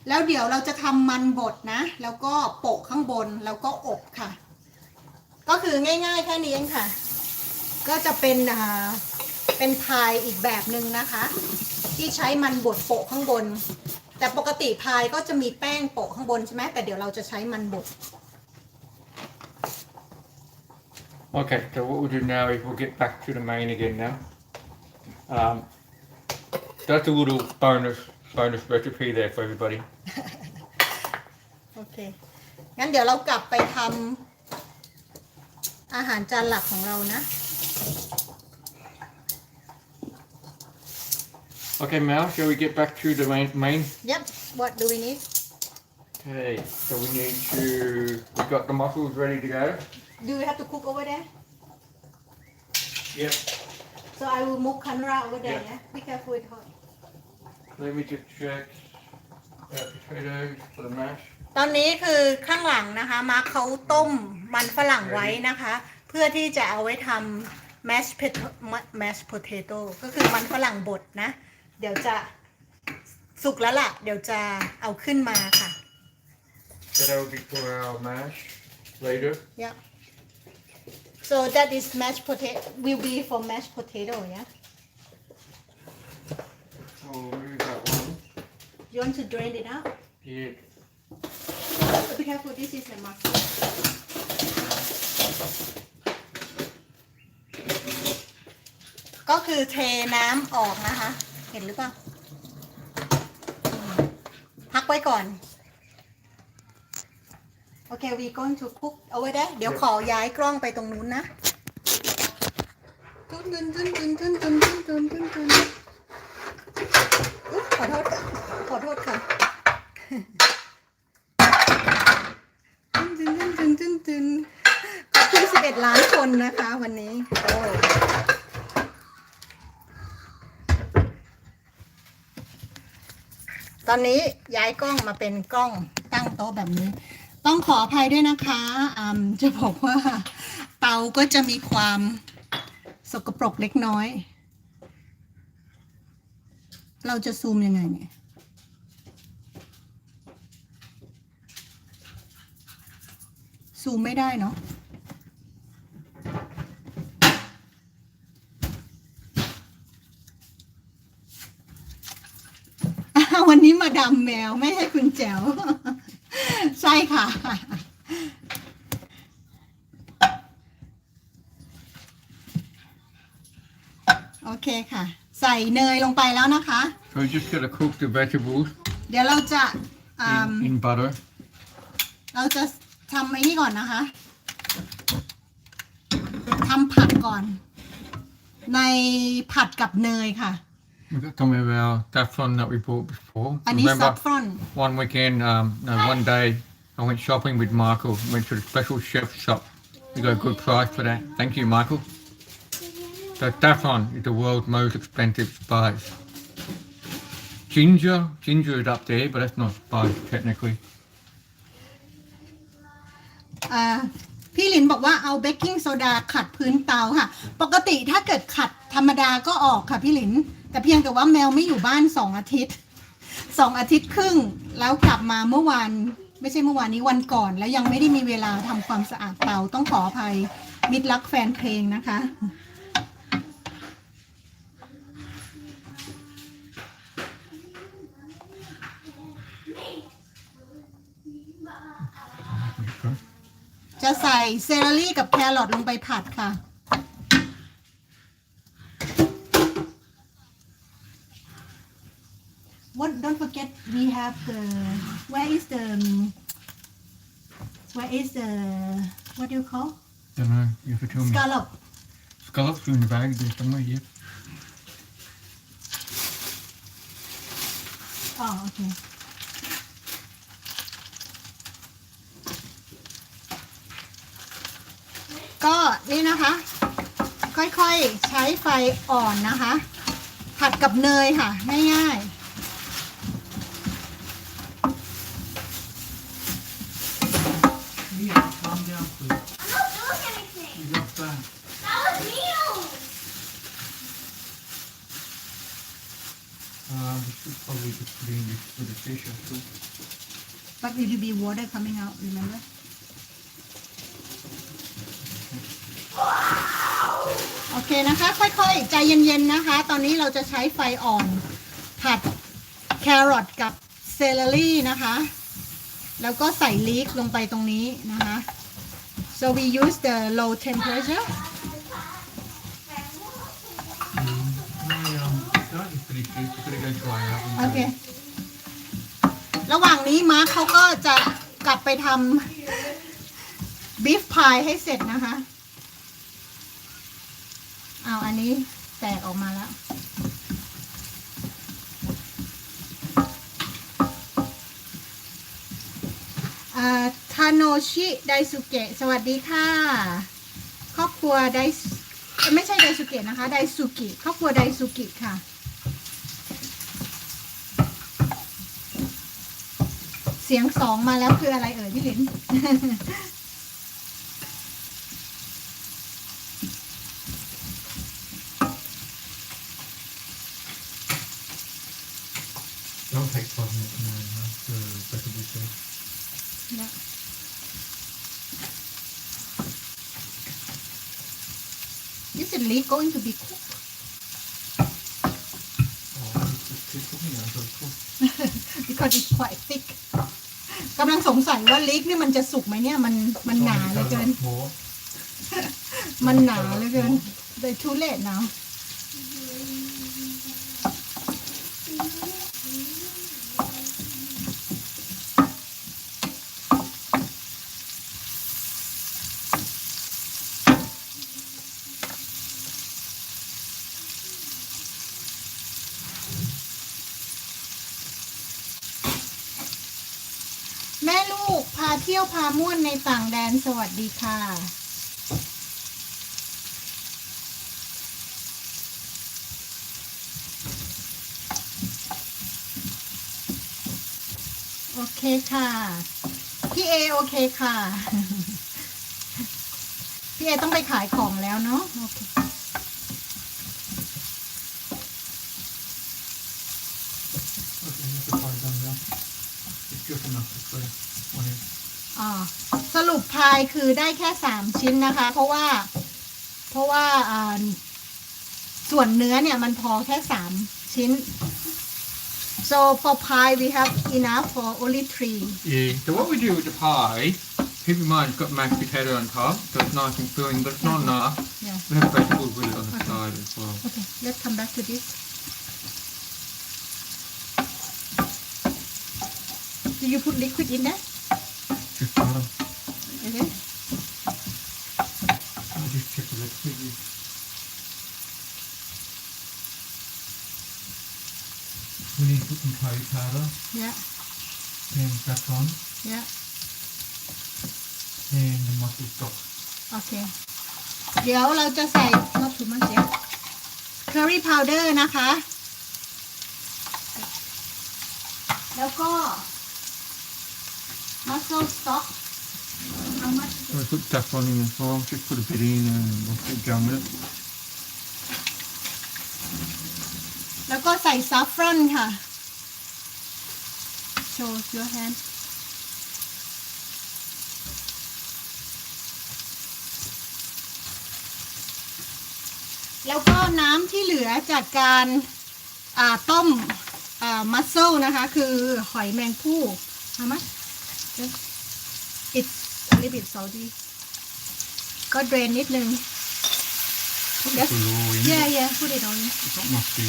[SPEAKER 1] แล้วเดี๋ยวเราจะทำมันบดนะแล้วก็โปะข้างบนแล้วก็อบค่ะก็คือง่ายๆแค่นี้เองค่ะก็จะเป็นพายอีกแบบหนึ่งนะคะที่ใช้มันบดโปะข้างบนแต่ปกติพายก็จะมีแป้งโปะข้างบนใช่ไหมแต่เดี๋ยวเราจะใช้มันบด
[SPEAKER 2] Okay, so what we'll do now is we'll get back to the main again now. That's a little bonus recipe there for everybody.
[SPEAKER 1] โอเคงั้นเดี๋ยวเรากลับไปทำอาหารจานหลักของเรานะ
[SPEAKER 2] Okay, Mal, shall we get back to the main?
[SPEAKER 1] Yep what do we need
[SPEAKER 2] Okay, so we got the mussels ready to go.
[SPEAKER 1] do we have to cook over there
[SPEAKER 2] Yep.
[SPEAKER 1] so I will move camera over there
[SPEAKER 2] Yeah.
[SPEAKER 1] be careful with hot
[SPEAKER 2] Let me just check potatoes for the mash.
[SPEAKER 1] ตอนนี้คือข้างหลังนะคะมาเขาต้มมันฝรั่งไว้นะคะเพื่อที่จะเอาไว้ทำ mash potato ก็คือมันฝรั่งบดนะเดี๋ยวจะสุกแล้วล่ะเดี๋ยวจะเอาขึ้นมาค่ะ
[SPEAKER 2] So that will be for our mash later.
[SPEAKER 1] yeah so that is mashed potato will be for mashed potato yeah
[SPEAKER 2] So we'll move that one.
[SPEAKER 1] You want to drain it out?
[SPEAKER 2] Yeah.
[SPEAKER 1] Be careful. This is a mussel. ก็คือเทน้ำออกนะคะ เห็นหรือเปล่า พักไว้ก่อน โอเค we going to cook over there เดี๋ยวขอย้ายกล้องไปตรงนู้นนะจุนขอโทษค่ะ ขอโทษค่ะขอบคุณ11 ล้านคนนะคะวันนี้โอ้ตอนนี้ย้ายกล้องมาเป็นกล้องตั้งโต๊ะแบบนี้ ต้องขออภัยด้วยนะคะจะบอกว่าเตาก็จะมีความสกปรกเล็กน้อย เราจะซูมยังไงเนี่ยซูมไม่ได้เนาะวันนี้มาดามแมวไม่ให้คุณแจ๋ว ใช่ค่ะ โอเคค่ะ ใส่เนยลงไปแล้วนะคะ
[SPEAKER 2] So we just gotta cook the vegetables
[SPEAKER 1] เดี๋ยวเราจะ
[SPEAKER 2] in butter.
[SPEAKER 1] เราจะทำไอ้นี่ก่อนนะคะ ทำผัดก่อน ในผัดกับเนยค่ะ
[SPEAKER 2] We got some of our saffron that we bought before.
[SPEAKER 1] อันนี้ซัฟฟรอน
[SPEAKER 2] one weekend, one day, I went shopping with Michael. Went to the special chef shop. We got a good price for that. Thank you, Michael. So saffron is the world's most expensive spice. Ginger is up there, but that's not spice technically.
[SPEAKER 1] พี่หลินบอกว่าเอาเบกกิ้งโซดาขัดพื้นเตาค่ะ ปกติถ้าเกิดขัดธรรมดาก็ออกค่ะพี่หลิน แต่เพียงแต่ว่าแมวไม่อยู่บ้าน2 อาทิตย์ 2 อาทิตย์ครึ่ง แล้วกลับมาเมื่อวานไม่ใช่เมื่อวานนี้วันก่อน แล้วยังไม่ได้มีเวลาทำความสะอาดเตาต้องขออภัยมิตรรักแฟนเพลงนะคะ จะใส่เซเลอรี่กับแครอทลงไปผัดค่ะ What don't forget we have the where is the what do you call
[SPEAKER 2] Don't know. You have to tell me.
[SPEAKER 1] scallop
[SPEAKER 2] Scallops are in the bag there somewhere. Yeah.
[SPEAKER 1] oh okay ก็นี่นะคะ ค่อยๆใช้ไฟอ่อนนะคะ ผัดกับเนยค่ะง่ายๆ
[SPEAKER 2] Yeah, calm down, please.
[SPEAKER 3] I'm not doing anything.
[SPEAKER 2] You got that.
[SPEAKER 3] That was Maew.
[SPEAKER 2] We should probably just put in this for the fish actually.
[SPEAKER 1] but it will be water coming out remember โอเคนะคะ ค่อยๆใจเย็นๆนะคะ ตอนนี้เราจะใช้ไฟอ่อนผัดแครอทกับเซเลอรี่นะคะ แล้วก็ใส่ลีกลงไปตรงนี้นะคะ so we use the low temperature
[SPEAKER 2] That is pretty good. We're gonna go try it out.
[SPEAKER 1] โอเค ระหว่างนี้มาร์คเขาก็จะกลับไปทำบีฟพายให้เสร็จนะคะเอาอันนี้แตกออกมาแล้วทาโนชิไดสุเกะสวัสดีค่ะครอบครัวไดไม่ใช่ไดสุเกะนะคะไดสุกิครอบครัวไดสุกิค่ะเสียง2มาแล้วคืออะไรเอ่ยพี่ลิน
[SPEAKER 2] Don't take 5 minutes now. That's the vegetable sauce.
[SPEAKER 1] Yeah. Is the leek going to be cooked?
[SPEAKER 2] Oh, it's just keep cooking it until it's cooked.
[SPEAKER 1] because it's quite thick กำลังสงสัยว่าลิกนี่มันจะสุกไหมเนี่ยมันหนาเหลือเกิน มันหนาเหลือเกิน the too late now แม่ลูกพาเที่ยวพาม่วนในต่างแดนสวัสดีค่ะโอเคค่ะพี่เอโอเคค่ะ พี่เอต้องไปขายของแล้วเนาะโอเคสรุปพายคือได้แค่3ชิ้นนะคะเพราะว่าส่วนเนื้อเนี่ยมันพอแค่3ชิ้น so for pie we have enough for only 3
[SPEAKER 2] Yeah. So what we do with the pie, keep in mind it's got mashed potato on top, so it's nice and filling, but it's not enough.
[SPEAKER 1] yeah
[SPEAKER 2] We have vegetables with it on the side as well.
[SPEAKER 1] okay let's come back to this do you put liquid in there
[SPEAKER 2] Just butter.
[SPEAKER 1] okay
[SPEAKER 2] I'll just check the liquid. We need to put some curry powder
[SPEAKER 1] yeah
[SPEAKER 2] and saffron
[SPEAKER 1] yeah
[SPEAKER 2] and the mussel stock.
[SPEAKER 1] โอเคเดี๋ยวเราจะใส่not too much yeah curry powder นะคะแล้วก็ mussel stock how much
[SPEAKER 2] So we put saffron in as well, just put a bit in and we'll keep going with it.
[SPEAKER 1] แล้วก็ใส่ saffron ค่ะ show your hand แล้วก็น้ำที่เหลือจากการต้มmussel นะคะคือหอยแมงภู่ how much it's a little bit salty ก็ drain นิดนึง
[SPEAKER 2] Put it all in.
[SPEAKER 1] yeah put it on
[SPEAKER 2] It's not musty.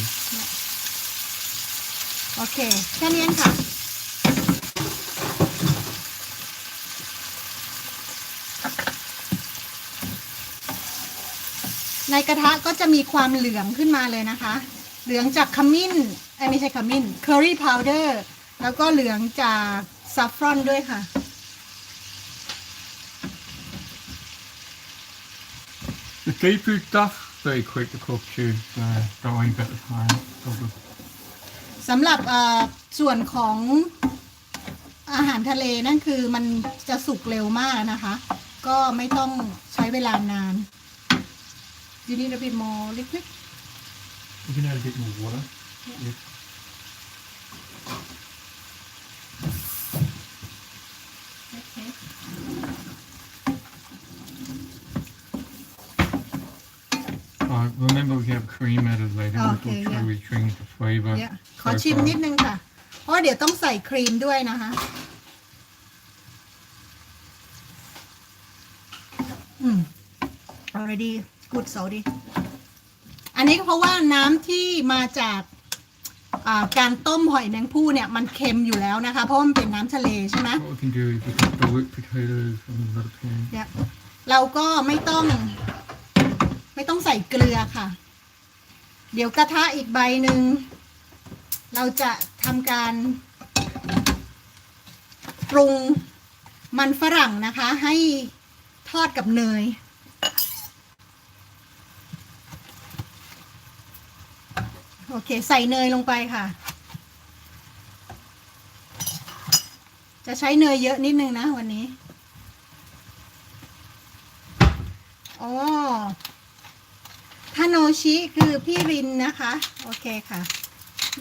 [SPEAKER 1] โอเคแค่นี้เองค่ะในกระทะก็จะมีความเหลืองขึ้นมาเลยนะคะเหลืองจากขมิ้นไม่ใช่ขมิ้น curry powder แล้วก็เหลืองจาก saffron ด้วยค่ะ
[SPEAKER 2] The seafood stuff, very quick to cook too, so don't worry about the time. It's all good.
[SPEAKER 1] สำหรับส่วนของอาหารทะเลนั่นคือมันจะสุกเร็วมากนะคะก็ไม่ต้องใช้เวลานาน You need a bit more liquid
[SPEAKER 2] You can add a bit more water. Yep.
[SPEAKER 1] okay
[SPEAKER 2] Remember we have cream added later,
[SPEAKER 1] Okay,
[SPEAKER 2] which will
[SPEAKER 1] yeah.
[SPEAKER 2] really change the flavour.
[SPEAKER 1] yeah ขอชิมนิดนึงค่ะเพราะเดี๋ยวต้องใส่ครีมด้วยนะคะalready good salty อันนี้เพราะว่าน้ำที่มาจากการต้มหอยแมงภู่เนี่ยมันเค็มอยู่แล้วนะคะเพราะมันเป็นน้ำทะเลใช่ไหม
[SPEAKER 2] What we can do is we can dilute potatoes from another pan.
[SPEAKER 1] yeah เราก็ไม่ต้องใส่เกลือค่ะเดี๋ยวกระทะอีกใบหนึ่งเราจะทำการปรุงมันฝรั่งนะคะให้ทอดกับเนยโอเคใส่เนยลงไปค่ะจะใช้เนยเยอะนิดนึงนะวันนี้อ๋อทาโนชิคือพี่รินนะคะโอเคค่ะ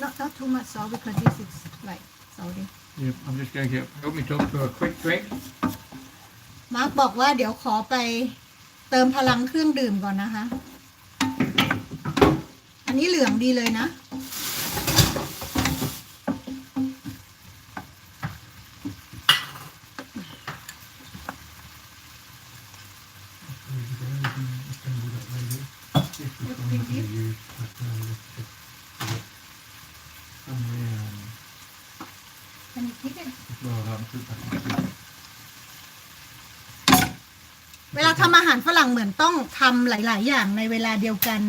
[SPEAKER 1] not too much salt because this is like salty
[SPEAKER 2] Yep, I'm just going to help me talk to a quick drink.
[SPEAKER 1] มาร์คบอกว่าเดี๋ยวขอไปเติมพลังเครื่องดื่มก่อนนะคะอันนี้เหลืองดีเลยนะ Can you keep it? เวลาทำอาหารฝรั่งเหมือนต้องทำหลาย ๆ อย่างในเวลาเดียวกัน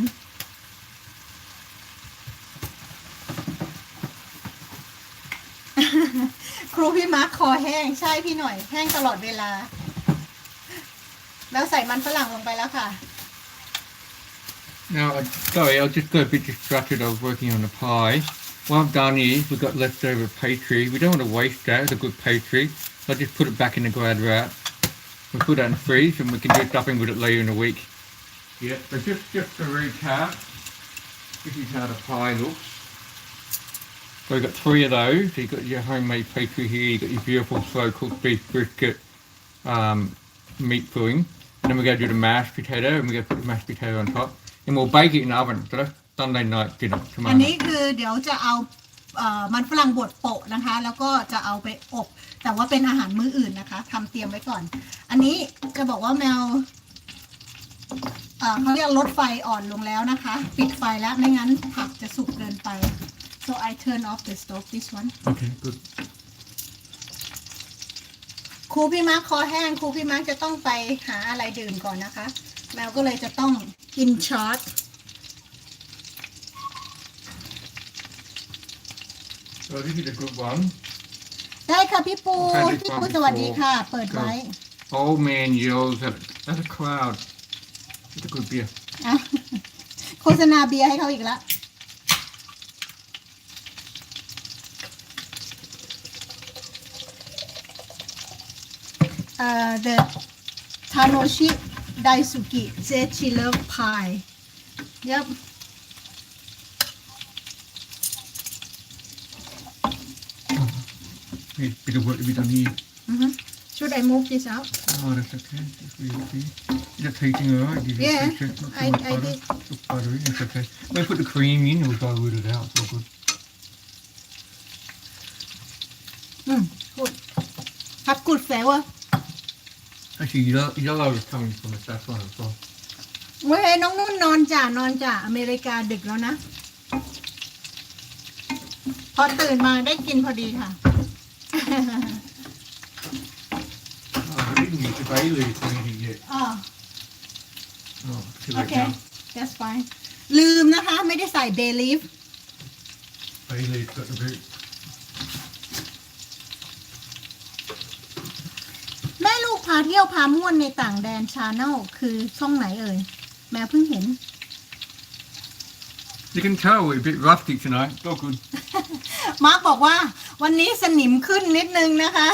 [SPEAKER 1] ครูพี่มาร์คคอแห้งใช่พี่หน่อยแห้งตลอดเวลา แล้วใส่มันฝรั่งลงไปแล้วค่ะ
[SPEAKER 2] Now, sorry, I was just got a bit distracted. I was working on the pie. What I've done is we've got leftover pastry. We don't want to waste that. It's a good pastry. So I just put it back in the glad wrap. We put that in the freeze and we can do stuffing with it later in the week. Yeah, so just to recap, this is how the pie looks. So we've got 3 of those. So you've got your homemade pastry here. You've got your beautiful slow-cooked beef brisket meat filling. And then we're going to do the mashed potato and we're going to put the mashed potato on top. And we'll bake it in the oven. So that's Sunday night dinner
[SPEAKER 1] อัน
[SPEAKER 2] tomorrow.
[SPEAKER 1] นี้คือเดี๋ยวจะเอามันฝรั่งบดโปะนะคะ แล้วก็จะเอาไปอบ แต่ว่าเป็นอาหารมื้ออื่นนะคะทำเตรียมไว้ก่อน อันนี้จะบอกว่าแมวเขาเรียกลดไฟอ่อนลงแล้วนะคะ ปิดไฟแล้วไม่งั้นผักจะสุกเกินไป so I turn off the stove this one
[SPEAKER 2] Okay, good.
[SPEAKER 1] ครูพี่มาร์คคอแห้งครูพี่มาร์คจะต้องไปหาอะไรดื่มก่อนนะคะ แมวก็เลยจะต้องกินช็อต
[SPEAKER 2] So this is a good one.
[SPEAKER 1] ได้ค่ะพี่ปูพี่ปูสวัสดีค่ะ เปิดไว้
[SPEAKER 2] Old man yells at a cloud. It's a good beer.
[SPEAKER 1] อ่ะโฆษณาเบียร์ให้เขาอีกแล้ว the Tanoshi Daisuke said she love pie. Yep.
[SPEAKER 2] There's a bit of work to be done here.
[SPEAKER 1] Should I move this out?
[SPEAKER 2] Oh, that's okay. That's really okay. Is that tasting alright?
[SPEAKER 1] Yeah, I
[SPEAKER 2] butter.
[SPEAKER 1] did.
[SPEAKER 2] It's buttery. It's okay. When we put the cream in, we'll dilute it out. It's all good.
[SPEAKER 1] Good. Have good flavor.
[SPEAKER 2] Actually, yellow is coming from the saffron as well.
[SPEAKER 1] เว้ยน้องนุ่นนอนจ้ะนอนจ้ะอเมริกาดึกแล้วนะ พอตื่นมาได้กินพอดีค่ะ
[SPEAKER 2] Oh, I didn't use the bay leaves or anything yet.
[SPEAKER 1] อ๋อ
[SPEAKER 2] Oh, too
[SPEAKER 1] โอ
[SPEAKER 2] late
[SPEAKER 1] เค
[SPEAKER 2] now.
[SPEAKER 1] that's fine ลืมนะคะ ไม่ได้ใส่ bay leaf
[SPEAKER 2] Bay leaves got the root.
[SPEAKER 1] แม่ลูกพาเที่ยวพาม่วนในต่างแดนชาแนลคือช่องไหนเอ่ย แม่เพิ่งเห็น
[SPEAKER 2] You can tell we're a bit rusty tonight. It's all good.
[SPEAKER 1] มาร์กบอกว่าวันนี้สนิมขึ้นนิดนึงนะคะ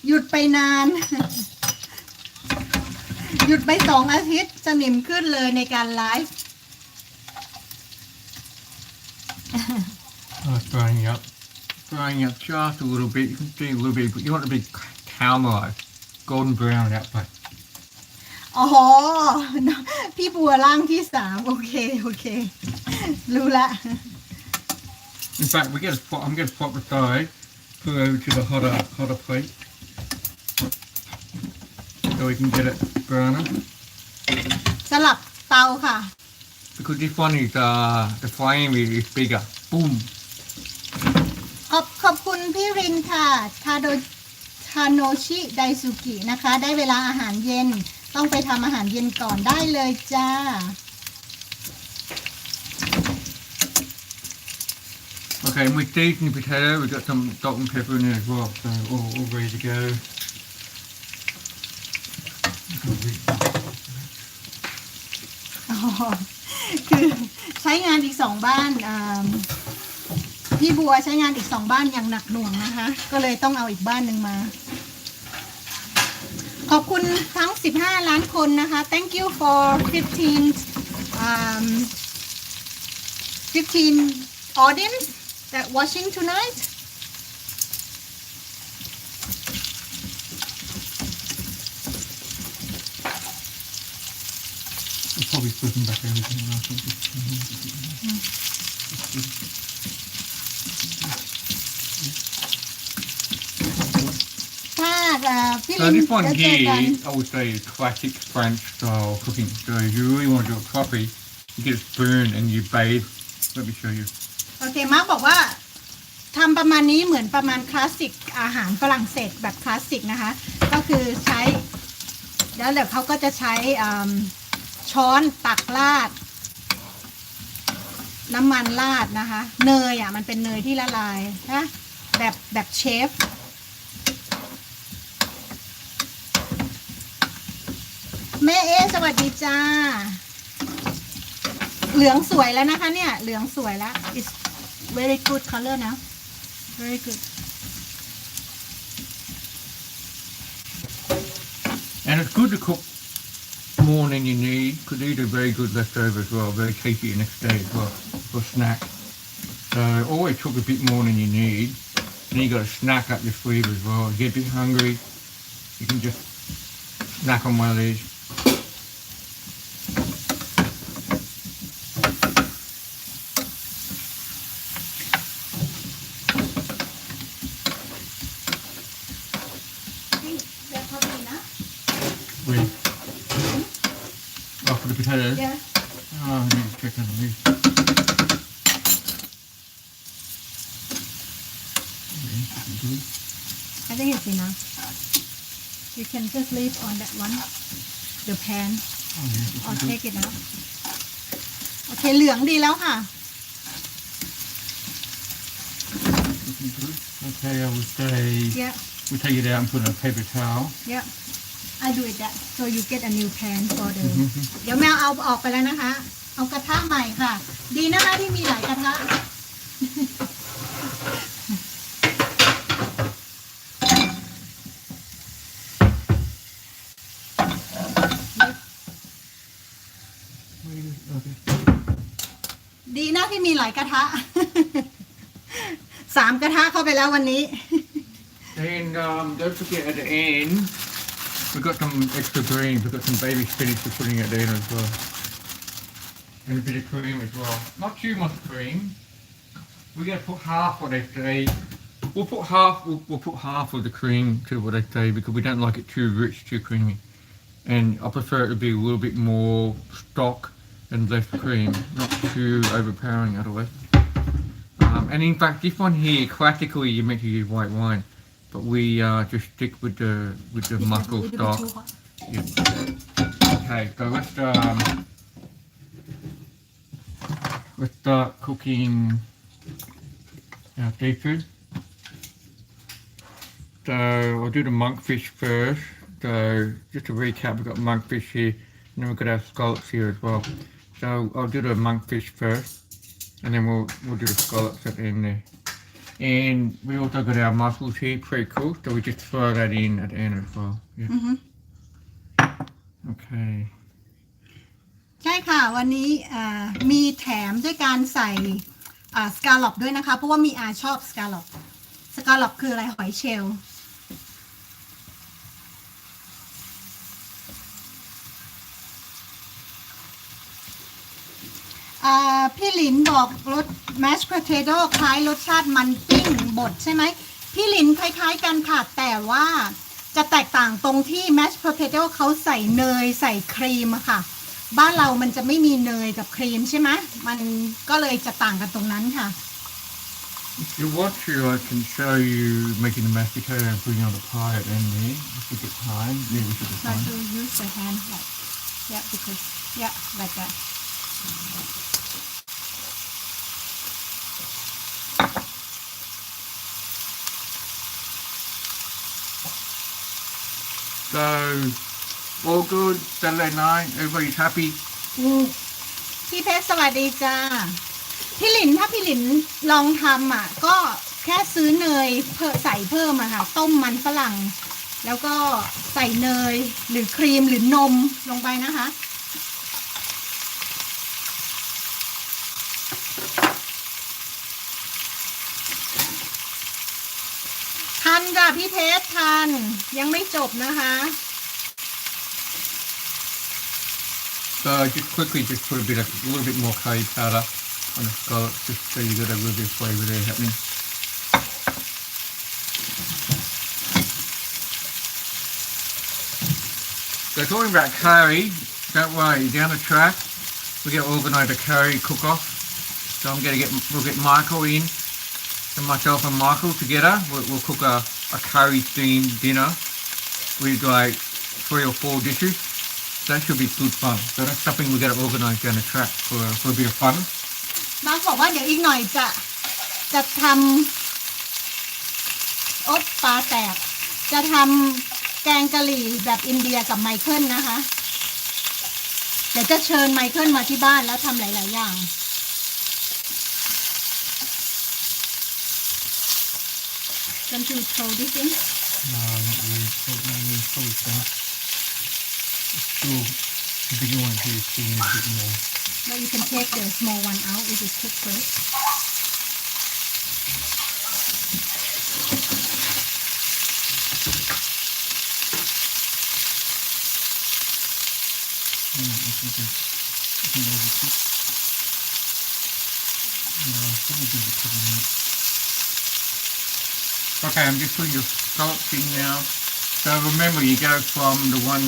[SPEAKER 1] หยุดไปนาน หยุดไป2 อาทิตย์สนิมขึ้นเลยในการไลฟ์
[SPEAKER 2] Oh, it's drying up. Drying up just a little bit. You can see a little bit, but you want it to be caramelized, golden brown that way.
[SPEAKER 1] อ๋อ พี่บัวร่างที่3โอเค โอเค รู้ละ
[SPEAKER 2] In fact, I'm going to swap the side, put it over to the hotter plate, so we can get it browner.
[SPEAKER 1] สลับเตาค่ะ
[SPEAKER 2] Because this one is the flame is bigger. Boom.
[SPEAKER 1] ขอบคุณพี่รินค่ะทาโนชิไดซุกินะคะ ได้เวลาอาหารเย็น ต้องไปทำอาหารเย็นก่อนได้เลยจ้า
[SPEAKER 2] Okay, and with seasoning potato, we've got some salt and pepper in there as well, so all ready to go.
[SPEAKER 1] อ๋อคือใช้งานอีก2 บ้านพี่บัวใช้งานอีก2 บ้านอย่างหนักหน่วงนะคะ ก็เลยต้องเอาอีกบ้านหนึ่งมา ขอบคุณทั้ง15 ล้านคนนะคะ thank you for 15 audience that watching tonight
[SPEAKER 2] We're probably flipping back everything now. I think it's good.
[SPEAKER 1] ถ้า พี่
[SPEAKER 2] So
[SPEAKER 1] ลิน
[SPEAKER 2] this one
[SPEAKER 1] จะเจอกัน
[SPEAKER 2] here, I would say is classic French style cooking. So if you really want to do it properly, you get a spoon and you bathe. Let me show you.
[SPEAKER 1] โอเคมาร์คบอกว่าทำประมาณนี้เหมือนประมาณคลาสสิกอาหารฝรั่งเศสแบบคลาสสิกนะคะก็คือใช้เดี๋ยวเขาก็จะใช้ช้อนตักราดน้ำมันราดนะคะเนยอ่ะมันเป็นเนยที่ละลายนะแบบเชฟแม่เอสวัสดีจ้าเหลืองสวยแล้วนะคะเนี่ยเหลืองสวยแล้ว it's very good color นะ very good
[SPEAKER 2] And it's good to cook more than you need, because these are very good leftover as well, very tasty the next day as well, for a snack. So always cook a bit more than you need, and you got to snack up your sleeve as well. You get a bit hungry, you can just snack on one of these. Wait. Oh, for the potatoes?
[SPEAKER 1] yeah
[SPEAKER 2] Oh, I need to check on these.
[SPEAKER 1] I think it's enough you can just leave on that one the pan
[SPEAKER 2] Oh, yeah,
[SPEAKER 1] or take it out โอเคเหลืองดีแล้วค่ะ
[SPEAKER 2] Okay, I would say
[SPEAKER 1] yeah
[SPEAKER 2] we take it out and put it on a paper towel.
[SPEAKER 1] yeah I do it that so you get a new pan for the เดี๋ยวแมวเอาออกไปแล้วนะคะเอากระทะใหม่ค่ะดีนะคะที่มีหลายกระทะ
[SPEAKER 2] Okay.
[SPEAKER 1] ดีนะที่มีหลายกระทะ 3 กระทะเข้าไปแล้ววันนี้
[SPEAKER 2] And don't forget at the end, we've got some extra greens. We've got some baby spinach we're putting at the end as well. And a bit of cream as well. Not too much cream. We're going to put half what they say. We'll put half of the cream to what they say because we don't like it too rich, too creamy. And I prefer it to be a little bit more stock and less cream, not too overpowering otherwise. And in fact, this one here, classically, you're meant to use white wine, but we just stick with the mussel stock. Yeah. Okay, so let's start cooking our seafood. So I'll do the monkfish first. So just to recap, we've got monkfish here, and then we've got our scallops here as well. So I'll do the monkfish first, and then we'll do the scallops at the end there. And we also got our mussels here pre-cooked, so we just throw that in at the end as well. Yeah. Okay.
[SPEAKER 1] ใช่ค่ะวันนี้มีแถมด้วยการใส่สกาลอปด้วยนะคะเพราะว่ามีชอบสกาลอปคืออะไรหอยเชลล์พี่หลินบอกรส mashed potato คล้ายรสชาติมันปิ้งบดใช่ไหมพี่หลินคล้ายๆกันค่ะแต่ว่าจะแตกต่างตรงที่ mashed potato เขาใส่เนยใส่ครีมอะค่ะบ้านเรามันจะไม่มีเนยกับครีมใช่ไหมมันก็เลยจะต่างกันตรงนั้นค่ะ
[SPEAKER 2] If you want to, I can show you making the mashed potato and putting on the pie at the end there. If we get time, yeah, we should be
[SPEAKER 1] try
[SPEAKER 2] fine.
[SPEAKER 1] to use the hand like yeah because yeah like that
[SPEAKER 2] So, all good, Saturday night, everybody's happy.
[SPEAKER 1] พี่เพชรสวัสดีจ้าพี่หลินถ้าพี่หลินลองทำอ่ะก็แค่ซื้อเนยใส่เพิ่มอะค่ะต้มมันฝรั่งแล้วก็ใส่เนยหรือครีมหรือนมลงไปนะคะทันจ้ะพี่เพชรทันยังไม่จบนะคะ
[SPEAKER 2] So just quickly, just put a little bit more curry powder on the scallops, just so you got a little bit of flavour there happening. So talking about curry, don't worry, down the track we get organised a curry cook-off. So we'll get Michael in, and myself and Michael together. We'll cook a curry themed dinner with like 3 or 4 dishes. So that should be good fun. So that's something we got to organise down the track for a bit of fun.
[SPEAKER 1] มาร์คบอกว่าเดี๋ยวอีกหน่อยจะทำปลาแตกจะทำแกงกะหรี่แบบอินเดียกับไมเคิลนะคะ เดี๋ยวจะเชิญไมเคิลมาที่บ้านแล้วทำหลายๆอย่าง Don't you throw this in?
[SPEAKER 2] No, not really. Probably some. It's still, the bigger one here still needs a bit more.
[SPEAKER 1] But you can take the small one out if it's cooked first.
[SPEAKER 2] I think overcooked. No, probably give it a couple of minutes. Okay, I'm just putting your scallops in now. So remember, you go from the one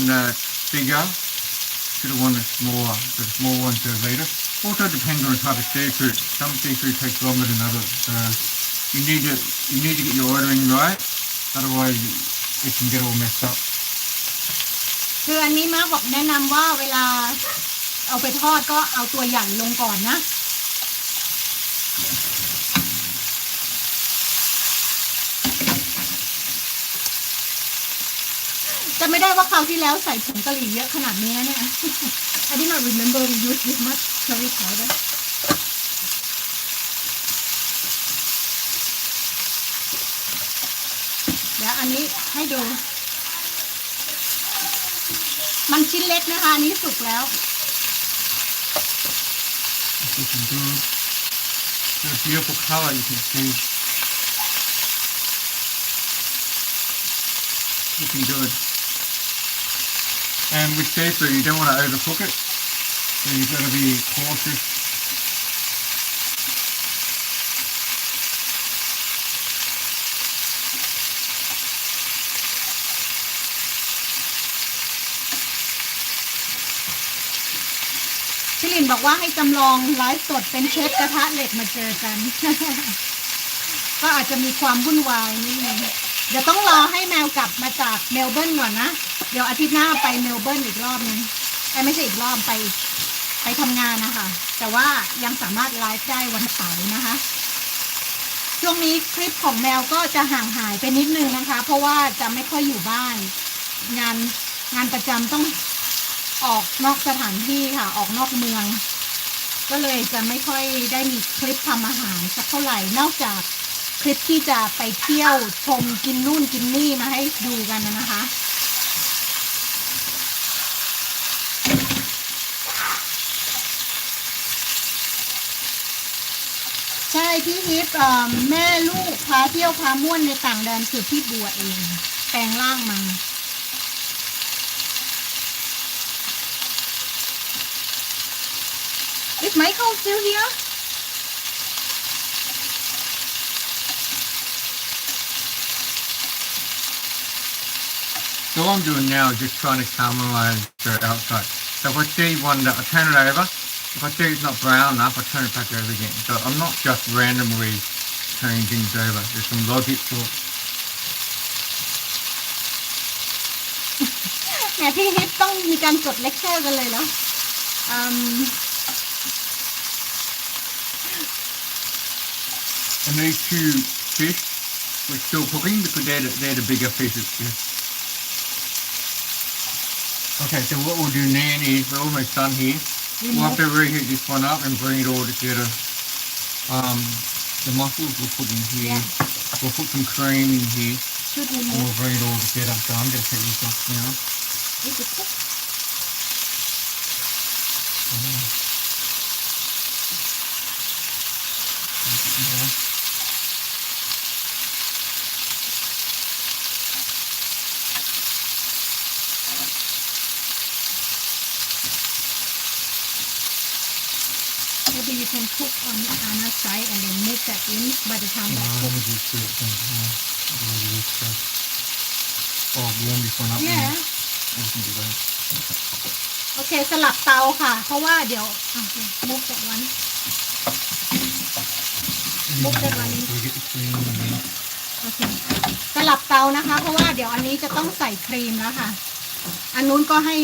[SPEAKER 2] bigger to the one that's smaller. The small ones are later. Also depends on the type of seafood. Some seafood takes longer than others. So you need to get your ordering right. Otherwise, it can get all messed up.
[SPEAKER 1] คืออันนี้มาร์คบอกแนะนำว่าเวลาเอาไปทอดก็เอาตัวใหญ่ลงก่อนนะจะไม่ได้ว่าคราวที่แล้วใส่ผงกะหรี่เยอะขนาดนี้นะเนี่ย I did not remember we used this much curry powder เดี๋ยวอันนี้ให้ดูมันชิ้นเล็กนะคะอันนี้สุกแล้ว
[SPEAKER 2] Looking good. Got a beautiful colour, you can see. Looking good. And with seafood, you don't want to overcook it. So you've got to be cautious.
[SPEAKER 1] พี่ลินบอกว่าให้จำลองไลฟ์สดเป็นเชฟกระทะเหล็กมาเจอกัน ก็อาจจะมีความวุ่นวายนิดนึงเดี๋ยวต้องรอให้แมวกลับมาจากเมลเบิร์นก่อนนะ เดี๋ยวอาทิตย์หน้าไปเมลเบิร์นอีกรอบนึงไม่ใช่อีกรอบไปทำงานนะคะแต่ว่ายังสามารถไลฟ์ได้วันเสาร์นะคะช่วงนี้คลิปของแมวก็จะห่างหายไปนิดนึงนะคะเพราะว่าจะไม่ค่อยอยู่บ้านงานประจำต้องออกนอกสถานที่ค่ะออกนอกเมืองก็เลยจะไม่ค่อยได้มีคลิปทำอาหารสักเท่าไหร่นอกจากคลิปที่จะไปเที่ยวชมกินนู่นกินนี่มาให้ดูกันนะคะใช่พี่ฮิปแม่ลูกพาเที่ยวพาม่วนในต่างแดนคือพี่บัวเองแปลงร่างมา Is Michael still here?
[SPEAKER 2] So what I'm doing now is just trying to caramelize the outside. So if I see one that I turn it over, if I see it's not brown enough, I turn it back over again. So I'm not just randomly turning things over. There's some logic to it.
[SPEAKER 1] แหมพี่ฮิปต้องมีการจดเลคเชอร์กันเลยเหรอ
[SPEAKER 2] And these 2 fish, we're still cooking because they're the bigger fishes. Yeah. Okay, so what we'll do now is we're almost done here. We'll have to reheat this one up and bring it all together. The mussels we'll put in here.
[SPEAKER 1] Yeah.
[SPEAKER 2] We'll put some cream in here
[SPEAKER 1] should we
[SPEAKER 2] and
[SPEAKER 1] move
[SPEAKER 2] we'll bring it all together. So I'm going to take this off now.
[SPEAKER 1] is it cooked? Maybe you can cook on another side and then move that in by the time that
[SPEAKER 2] Let me
[SPEAKER 1] cooks.
[SPEAKER 2] just do it from here. Oh, warm this one up.
[SPEAKER 1] Yeah.
[SPEAKER 2] I can do that.
[SPEAKER 1] โอเคสลับเตาค่ะ เพราะว่าเดี๋ยวมุกแต่วันมุกแต่วันนี้
[SPEAKER 2] So we get the cream and then
[SPEAKER 1] โอเคสลับเตานะคะ เพราะว่าเดี๋ยวอันนี้จะต้องใส่ครีมแล้วค่ะ อันนู้นก็ให้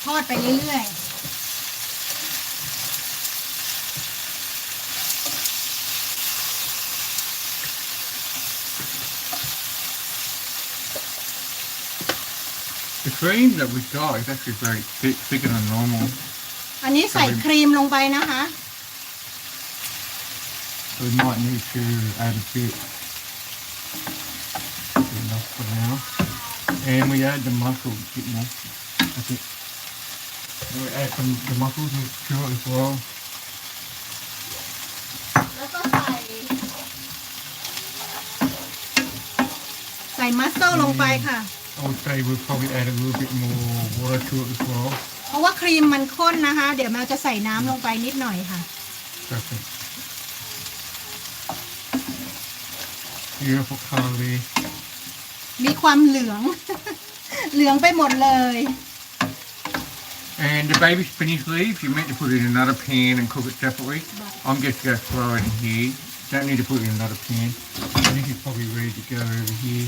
[SPEAKER 1] ทอดไปเรื่อยๆ
[SPEAKER 2] the cream that we got is actually very thick, thicker than normal.
[SPEAKER 1] อันนี้ใส่ครีมลงไปนะคะ
[SPEAKER 2] So we might need to add a bit. Enough for now. And we add the mussels a bit more. That's it. And we add the mussels to it as well.
[SPEAKER 1] แล้วก็ใส่มัสเซิลลงไปค่ะ
[SPEAKER 2] I would say we'll probably add a little bit more water to it as well.
[SPEAKER 1] เพราะว่าครีมมันข้นนะคะ เดี๋ยวแมวจะใส่น้ำลงไปนิดหน่อยค่ะ
[SPEAKER 2] Perfect. Beautiful colour there.
[SPEAKER 1] มีความเหลือง เหลืองไปหมดเลย
[SPEAKER 2] And the baby spinach leaves, you meant to put it in another pan and cook it separately. I'm just going to throw it in here. Don't need to put it in another pan. I think it's probably ready to go over here.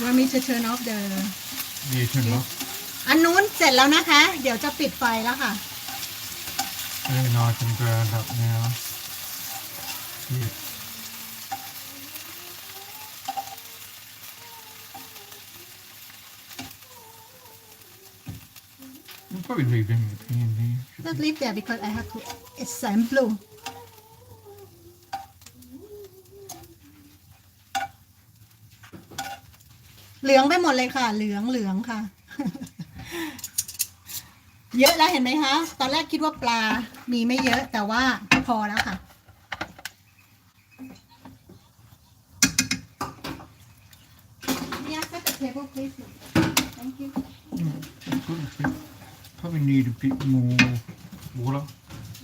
[SPEAKER 1] Want me to turn off the
[SPEAKER 2] Yeah, turn it off.
[SPEAKER 1] อันนู้นเสร็จแล้วนะคะ เดี๋ยวจะปิดไฟแล้วค่ะ
[SPEAKER 2] Very nice and browned up now. Yeah. We'll probably leave them in the pan there.
[SPEAKER 1] Just leave there because I have to assemble เหลืองไปหมดเลยค่ะ เหลืองค่ะ เยอะแล้วเห็นไหมคะ ตอนแรกคิดว่าปลามีไม่เยอะแต่ว่าพอแล้วค่ะ Yeah, set the table please. Thank you.
[SPEAKER 2] That's good. I think probably need a bit more water,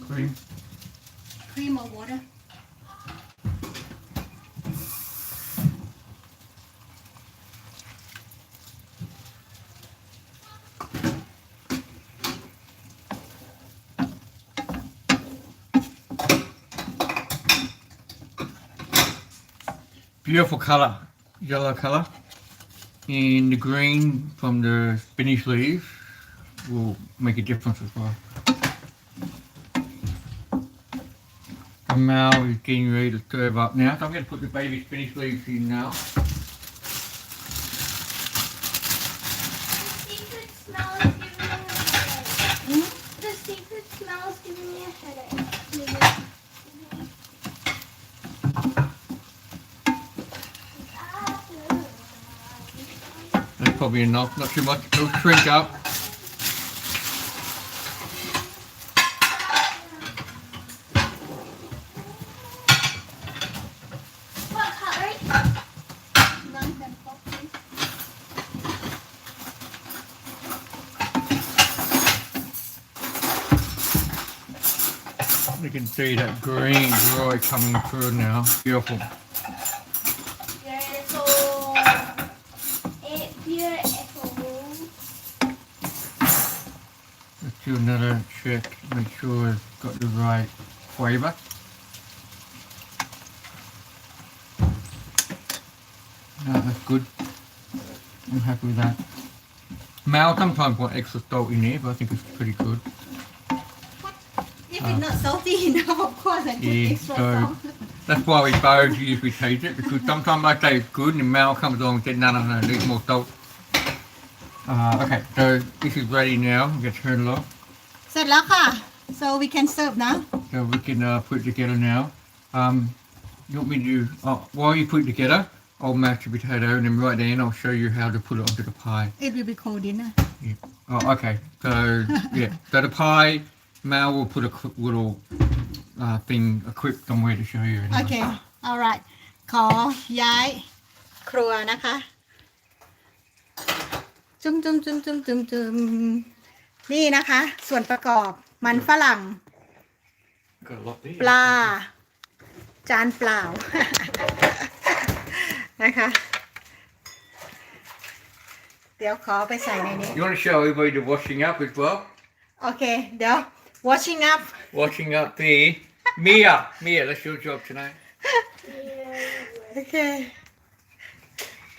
[SPEAKER 2] cream.
[SPEAKER 1] Cream or water?
[SPEAKER 2] Beautiful colour, yellow colour. And the green from the spinach leaves will make a difference as well. The Maew is getting ready to serve up now, so I'm going to put the baby spinach leaves in now.
[SPEAKER 3] The secret smell is giving me a headache. The secret smell is giving me a headache.
[SPEAKER 2] That's probably enough, not too much. It'll shrink up.
[SPEAKER 3] What color?
[SPEAKER 1] None and pop, please.
[SPEAKER 2] You can see that green really coming through now. Beautiful.
[SPEAKER 3] Beautiful. It's beautiful.
[SPEAKER 2] Let's do another check, make sure it's got the right flavour. No, that's good. I'm happy with that. Maew sometimes want extra salt in there, but I think it's pretty good.
[SPEAKER 1] If it's not salty enough, of course I put
[SPEAKER 2] Yeah,
[SPEAKER 1] extra
[SPEAKER 2] so
[SPEAKER 1] salt.
[SPEAKER 2] that's why we both usually taste it, because sometimes I say it's good and Maew comes along and says, no, need more salt. Okay, so this is ready now. I'm going to turn it off.
[SPEAKER 1] เสร็จแล้วค่ะ so we can serve now.
[SPEAKER 2] So we can put it together now. You want me to do, while you put it together, I'll mash the potato and then right then I'll show you how to put it onto the pie.
[SPEAKER 1] It will be cold dinner.
[SPEAKER 2] Yeah. Oh, okay. So, yeah. So the pie, Maew will put a little thing, a clip somewhere to show you. Anyway.
[SPEAKER 1] Okay alright ขอย้ายครัวนะคะ จุ่มนี่นะคะ ส่วนประกอบมันฝรั่ง
[SPEAKER 2] Got a lot there.
[SPEAKER 1] ปลา จานเปล่า นะคะ เดี๋ยวขอไปใส่ในนี้
[SPEAKER 2] You want to show everybody the washing up as well?
[SPEAKER 1] โอเค เดี๋ยว washing up
[SPEAKER 2] Washing up there. Mia, that's your job tonight.
[SPEAKER 3] Yeah.
[SPEAKER 1] โอเค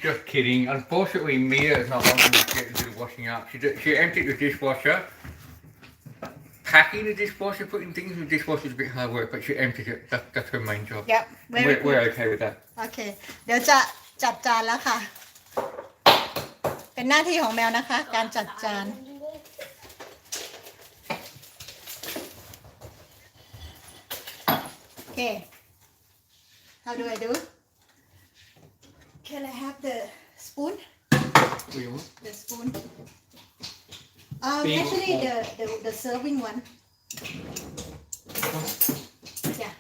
[SPEAKER 2] Just kidding. Unfortunately, Mia is not long enough to get to do the washing up. She emptied the dishwasher. Packing the dishwasher, putting things in the dishwasher is a bit hard work, but she emptied it. That's her main job.
[SPEAKER 1] Yep very good
[SPEAKER 2] We're okay with that.
[SPEAKER 1] โอเค เดี๋ยวจะจัดจานแล้วค่ะ เป็นหน้าที่ของแมวนะคะ การจัดจาน โอเค How do I do Can I have the spoon
[SPEAKER 2] What do you want?
[SPEAKER 1] the spoon
[SPEAKER 2] Big
[SPEAKER 1] actually
[SPEAKER 2] or
[SPEAKER 1] the serving one yeah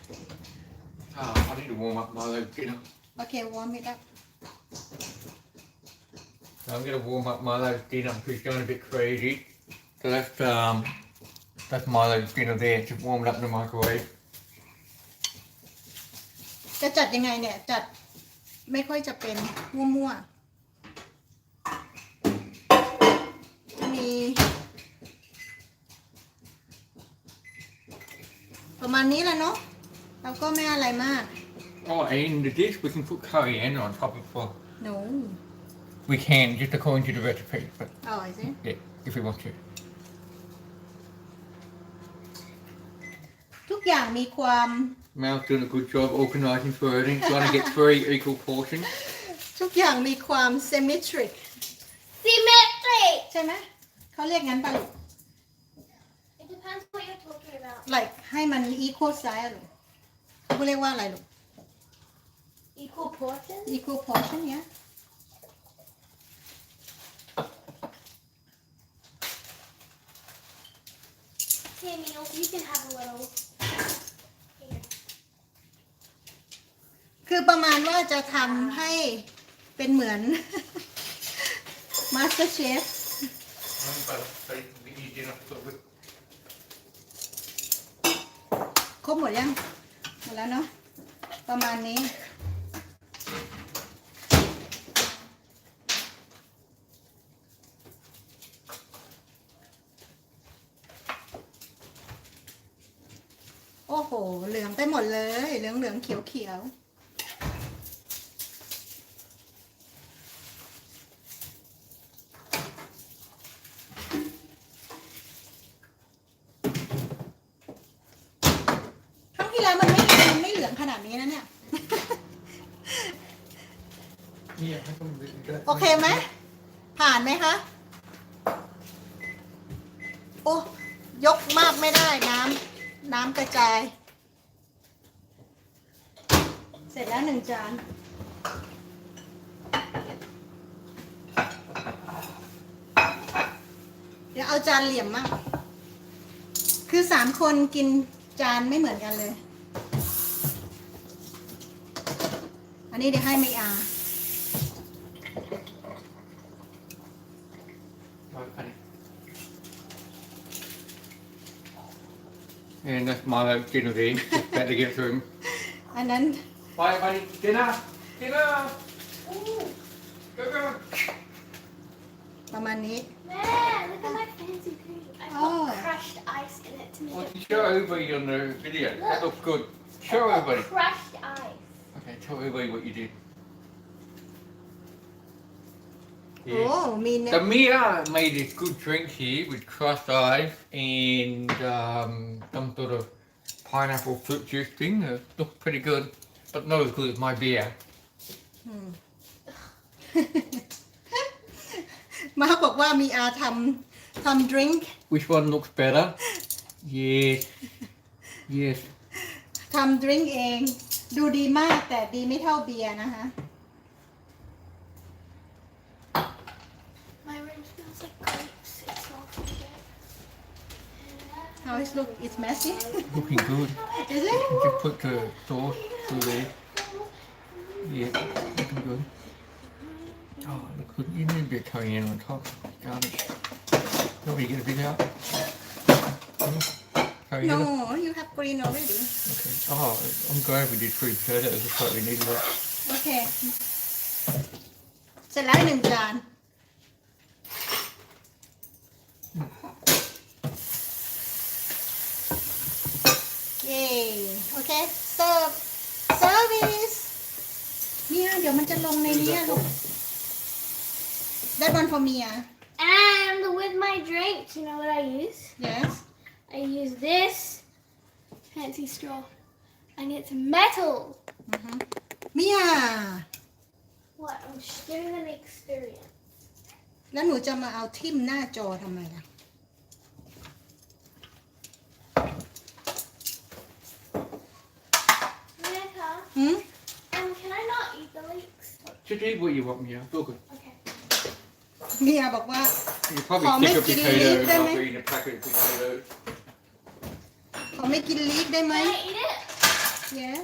[SPEAKER 2] I need to warm up Milo dinner.
[SPEAKER 1] okay warm it up
[SPEAKER 2] I'm going to warm up Milo's dinner. He's going a bit crazy. So that's Milo's dinner there. Just warm it up in the microwave.
[SPEAKER 1] จะจัดยังไงเนี่ย จัดไม่ค่อยจะเป็นมั่วๆจะมีประมาณนี้แหละเนาะแล้วก็ไม่อะไรมาก
[SPEAKER 2] Oh, and in the dish we can put coriander on top as well.
[SPEAKER 1] no
[SPEAKER 2] We can, just according to the recipe, but
[SPEAKER 1] อ๋อใช่
[SPEAKER 2] yeah, if we want to.
[SPEAKER 1] ทุกอย่างมีความ
[SPEAKER 2] Mae's doing a good job organising for everything. Trying to get 3 equal portions.
[SPEAKER 1] ทุกอย่างมีความ symmetric
[SPEAKER 3] Symmetric.
[SPEAKER 1] ใช่ไหมเขาเรียกงั้นป่ะลูก
[SPEAKER 3] It depends what you're talking about.
[SPEAKER 1] like ให้มัน equal size หรือเขาเรียกว่าอะไรลูก
[SPEAKER 3] Equal portions.
[SPEAKER 1] equal portion เนี่ย
[SPEAKER 3] Hey, Maew, you can have a little. Here.
[SPEAKER 1] คือประมาณว่าจะทำให้เป็นเหมือน Master Chef ครบหมดยัง หมดแล้วเนาะ ประมาณนี้ โอ้โห เหลืองไปหมดเลย เหลืองเหลืองเขียวเขียวครั้งที่แล้วมันไม่เหลืองขนาดนี้นะเนี่ย โอเคไหม ผ่านไหมคะ โอ้ ยกมากไม่ได้น้ำกระจาย เสร็จแล้ว1 จาน เดี๋ยวเอาจานเหลี่ยมมาก คือ3 คนกินจานไม่เหมือนกันเลย อันนี้เดี๋ยวให้ไม่อา
[SPEAKER 2] And that's Milo's dinner there. Just better get through him.
[SPEAKER 1] อันนั้น
[SPEAKER 2] Bye, buddy. Dinner. Dinner.
[SPEAKER 3] Ooh,
[SPEAKER 2] Go, go.
[SPEAKER 1] ประมาณนี้
[SPEAKER 3] man, look at my fancy cream. I put
[SPEAKER 1] Oh.
[SPEAKER 3] crushed ice in it to make
[SPEAKER 2] Well,
[SPEAKER 3] it.
[SPEAKER 2] show everybody on the video. That looks good. Show
[SPEAKER 3] I put
[SPEAKER 2] everybody.
[SPEAKER 3] crushed ice.
[SPEAKER 2] Okay, tell everybody what you did.
[SPEAKER 1] โอ้ มีเน
[SPEAKER 2] So Mia made this good drink here with crushed ice and some sort of pineapple fruit juice thing. Looked pretty good, but not as good as my beer.
[SPEAKER 1] มาบอกว่ามีอาทำดริงก์
[SPEAKER 2] Which one looks better? Yes. Yes.
[SPEAKER 1] ทำดริงก์เอง ดูดีมากแต่ดีไม่เท่าเบียร์นะคะ
[SPEAKER 3] My room smells like grapes. It smells like it.
[SPEAKER 1] How it look it's messy
[SPEAKER 2] Looking good.
[SPEAKER 1] is it
[SPEAKER 2] Just put the sauce through there. Yeah, looking good. Oh, look good. You need a bit of coriander on top. Garnish. You want me to get a bit out? Coriander?
[SPEAKER 1] no you have green already
[SPEAKER 2] Okay. Oh, I'm glad we did 3 potatoes. I thought we needed it.
[SPEAKER 1] โอเค เสร็จแล้ว1 จาน ลงในนี้อะลูก That one for me
[SPEAKER 3] And with my drink, you know what I use?
[SPEAKER 1] Yes
[SPEAKER 3] I use this fancy straw. And it's metal.
[SPEAKER 1] Mia
[SPEAKER 3] What? I'm sharing an experience.
[SPEAKER 1] แล้วหนูจะมาเอาทิ่มหน้าจอทำไมล่ะ
[SPEAKER 3] Monica,
[SPEAKER 1] หืม
[SPEAKER 3] can I not eat the leeks?
[SPEAKER 2] Just eat what you want, Maew. It's all good.
[SPEAKER 3] Okay.
[SPEAKER 1] เมียบอกว่า
[SPEAKER 2] You probably
[SPEAKER 1] Can't
[SPEAKER 2] stick a
[SPEAKER 1] make it
[SPEAKER 2] potato
[SPEAKER 1] leak, don't
[SPEAKER 2] after
[SPEAKER 1] they?
[SPEAKER 2] eating a packet of potatoes.
[SPEAKER 1] ขอไม่กินลีกได้ไหม
[SPEAKER 3] Can I eat it?
[SPEAKER 1] Yeah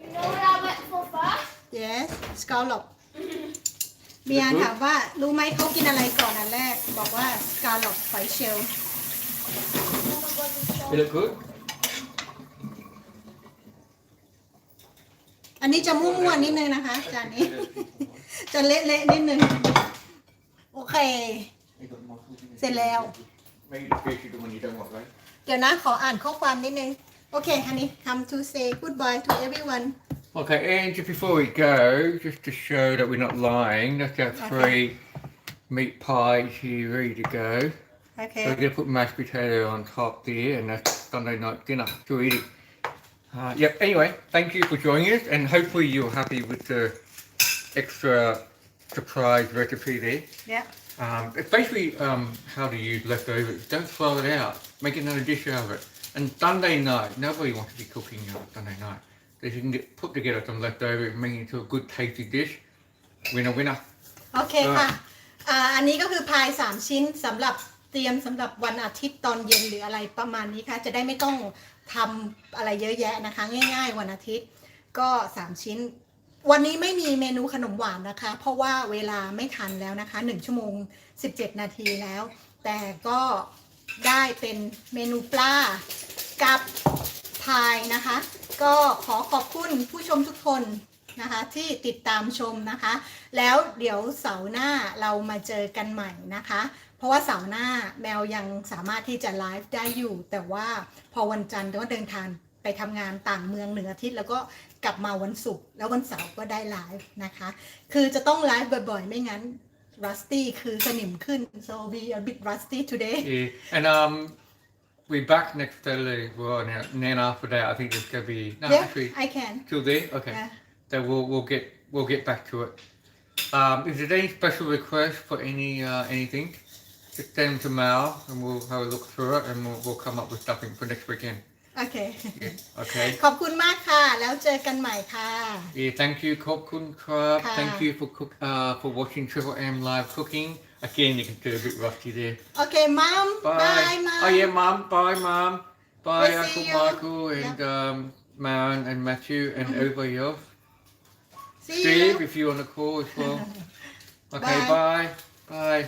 [SPEAKER 3] You know what I went for first?
[SPEAKER 1] Yes scallop เมียถามว่ารู้ไหมเขากินอะไรก่อนอันแรก บอกว่า scallop หอยเชลล์
[SPEAKER 3] Oh my god, it's so
[SPEAKER 2] They look good.
[SPEAKER 1] อันนี้จะมั่วๆนิดนึงนะคะจานนี้ จะเละๆนิดนึง โอเค เสร็จแล้ว
[SPEAKER 2] Maybe the fish you do when you don't want, right?
[SPEAKER 1] เดี๋ยวนะขออ่านข้อความนิดนึง โอเคฮันนี่ come to say goodbye to everyone
[SPEAKER 2] Okay, and just before we go, just to show that we're not lying, that's our 3 meat pies here ready to go.
[SPEAKER 1] โอเค
[SPEAKER 2] So we're going to put mashed potato on top there, and that's Sunday night dinner. To eat it. Yep, anyway, thank you for joining us, and hopefully you're happy with the extra surprise recipe there.
[SPEAKER 1] yeah
[SPEAKER 2] It's basically how to use leftovers. Don't throw it out. Make another dish out of it. And Sunday night, nobody wants to be cooking on Sunday night. So if you can put together some leftovers and make it into a good tasty dish, winner winner.
[SPEAKER 1] โอเคค่ะ อันนี้ก็คือพาย3ชิ้นสำหรับเตรียมสำหรับวันอาทิตย์ตอนเย็นหรืออะไรประมาณนี้ค่ะ จะได้ไม่ต้องทำอะไรเยอะแยะนะคะ ง่ายๆวันอาทิตย์ก็3ชิ้น วันนี้ไม่มีเมนูขนมหวานนะคะ เพราะว่าเวลาไม่ทันแล้วนะคะ1ชั่วโมง17นาทีแล้ว แต่ก็ได้เป็นเมนูปลากับพายนะคะ ก็ขอขอบคุณผู้ชมทุกคนนะคะที่ติดตามชมนะคะ แล้วเดี๋ยวเสาร์หน้าเรามาเจอกันใหม่นะคะ เพราะว่าเสาร์หน้าแมวยังสามารถที่จะไลฟ์ได้อยู่ แต่ว่าพอวันจันทร์ก็เดินทางไปทำงานต่างเมือง1 อาทิตย์แล้วก็กลับมาวันศุกร์แล้ววันเสาร์ก็ได้ไลฟ์นะคะ คือจะต้องไลฟ์บ่อยๆ ไม่งั้น rusty คือสนิมขึ้น so we a bit rusty today
[SPEAKER 2] Yeah, and we're back next Saturday as well. Now, and then after that, I think there's gonna be no,
[SPEAKER 1] yeah
[SPEAKER 2] actually
[SPEAKER 1] I can
[SPEAKER 2] till there. Okay,
[SPEAKER 1] yeah.
[SPEAKER 2] then we'll get back to it. If there's any special requests for anything, just send them to Maew, and we'll have a look through it, and we'll come up with something for next weekend.
[SPEAKER 1] โอเค
[SPEAKER 2] Yeah, okay.
[SPEAKER 1] ขอบคุณมากค่ะ แล้วเจอกันใหม่ค่ะ
[SPEAKER 2] Yeah, thank you, Khop Kun Krab.
[SPEAKER 1] Ka.
[SPEAKER 2] Thank you for watching Triple M live cooking. Again, you can do a bit rusty there.
[SPEAKER 1] โอเคมัม
[SPEAKER 2] Bye.
[SPEAKER 1] บายมัม
[SPEAKER 2] Oh yeah, Mum. Bye, Mum. Bye,
[SPEAKER 1] We'll
[SPEAKER 2] Uncle
[SPEAKER 1] see you.
[SPEAKER 2] Michael and Maren and Matthew and everybody else.
[SPEAKER 1] See
[SPEAKER 2] Steve,
[SPEAKER 1] you
[SPEAKER 2] if you're on the call as well. Okay,
[SPEAKER 1] Bye.
[SPEAKER 2] bye. Bye.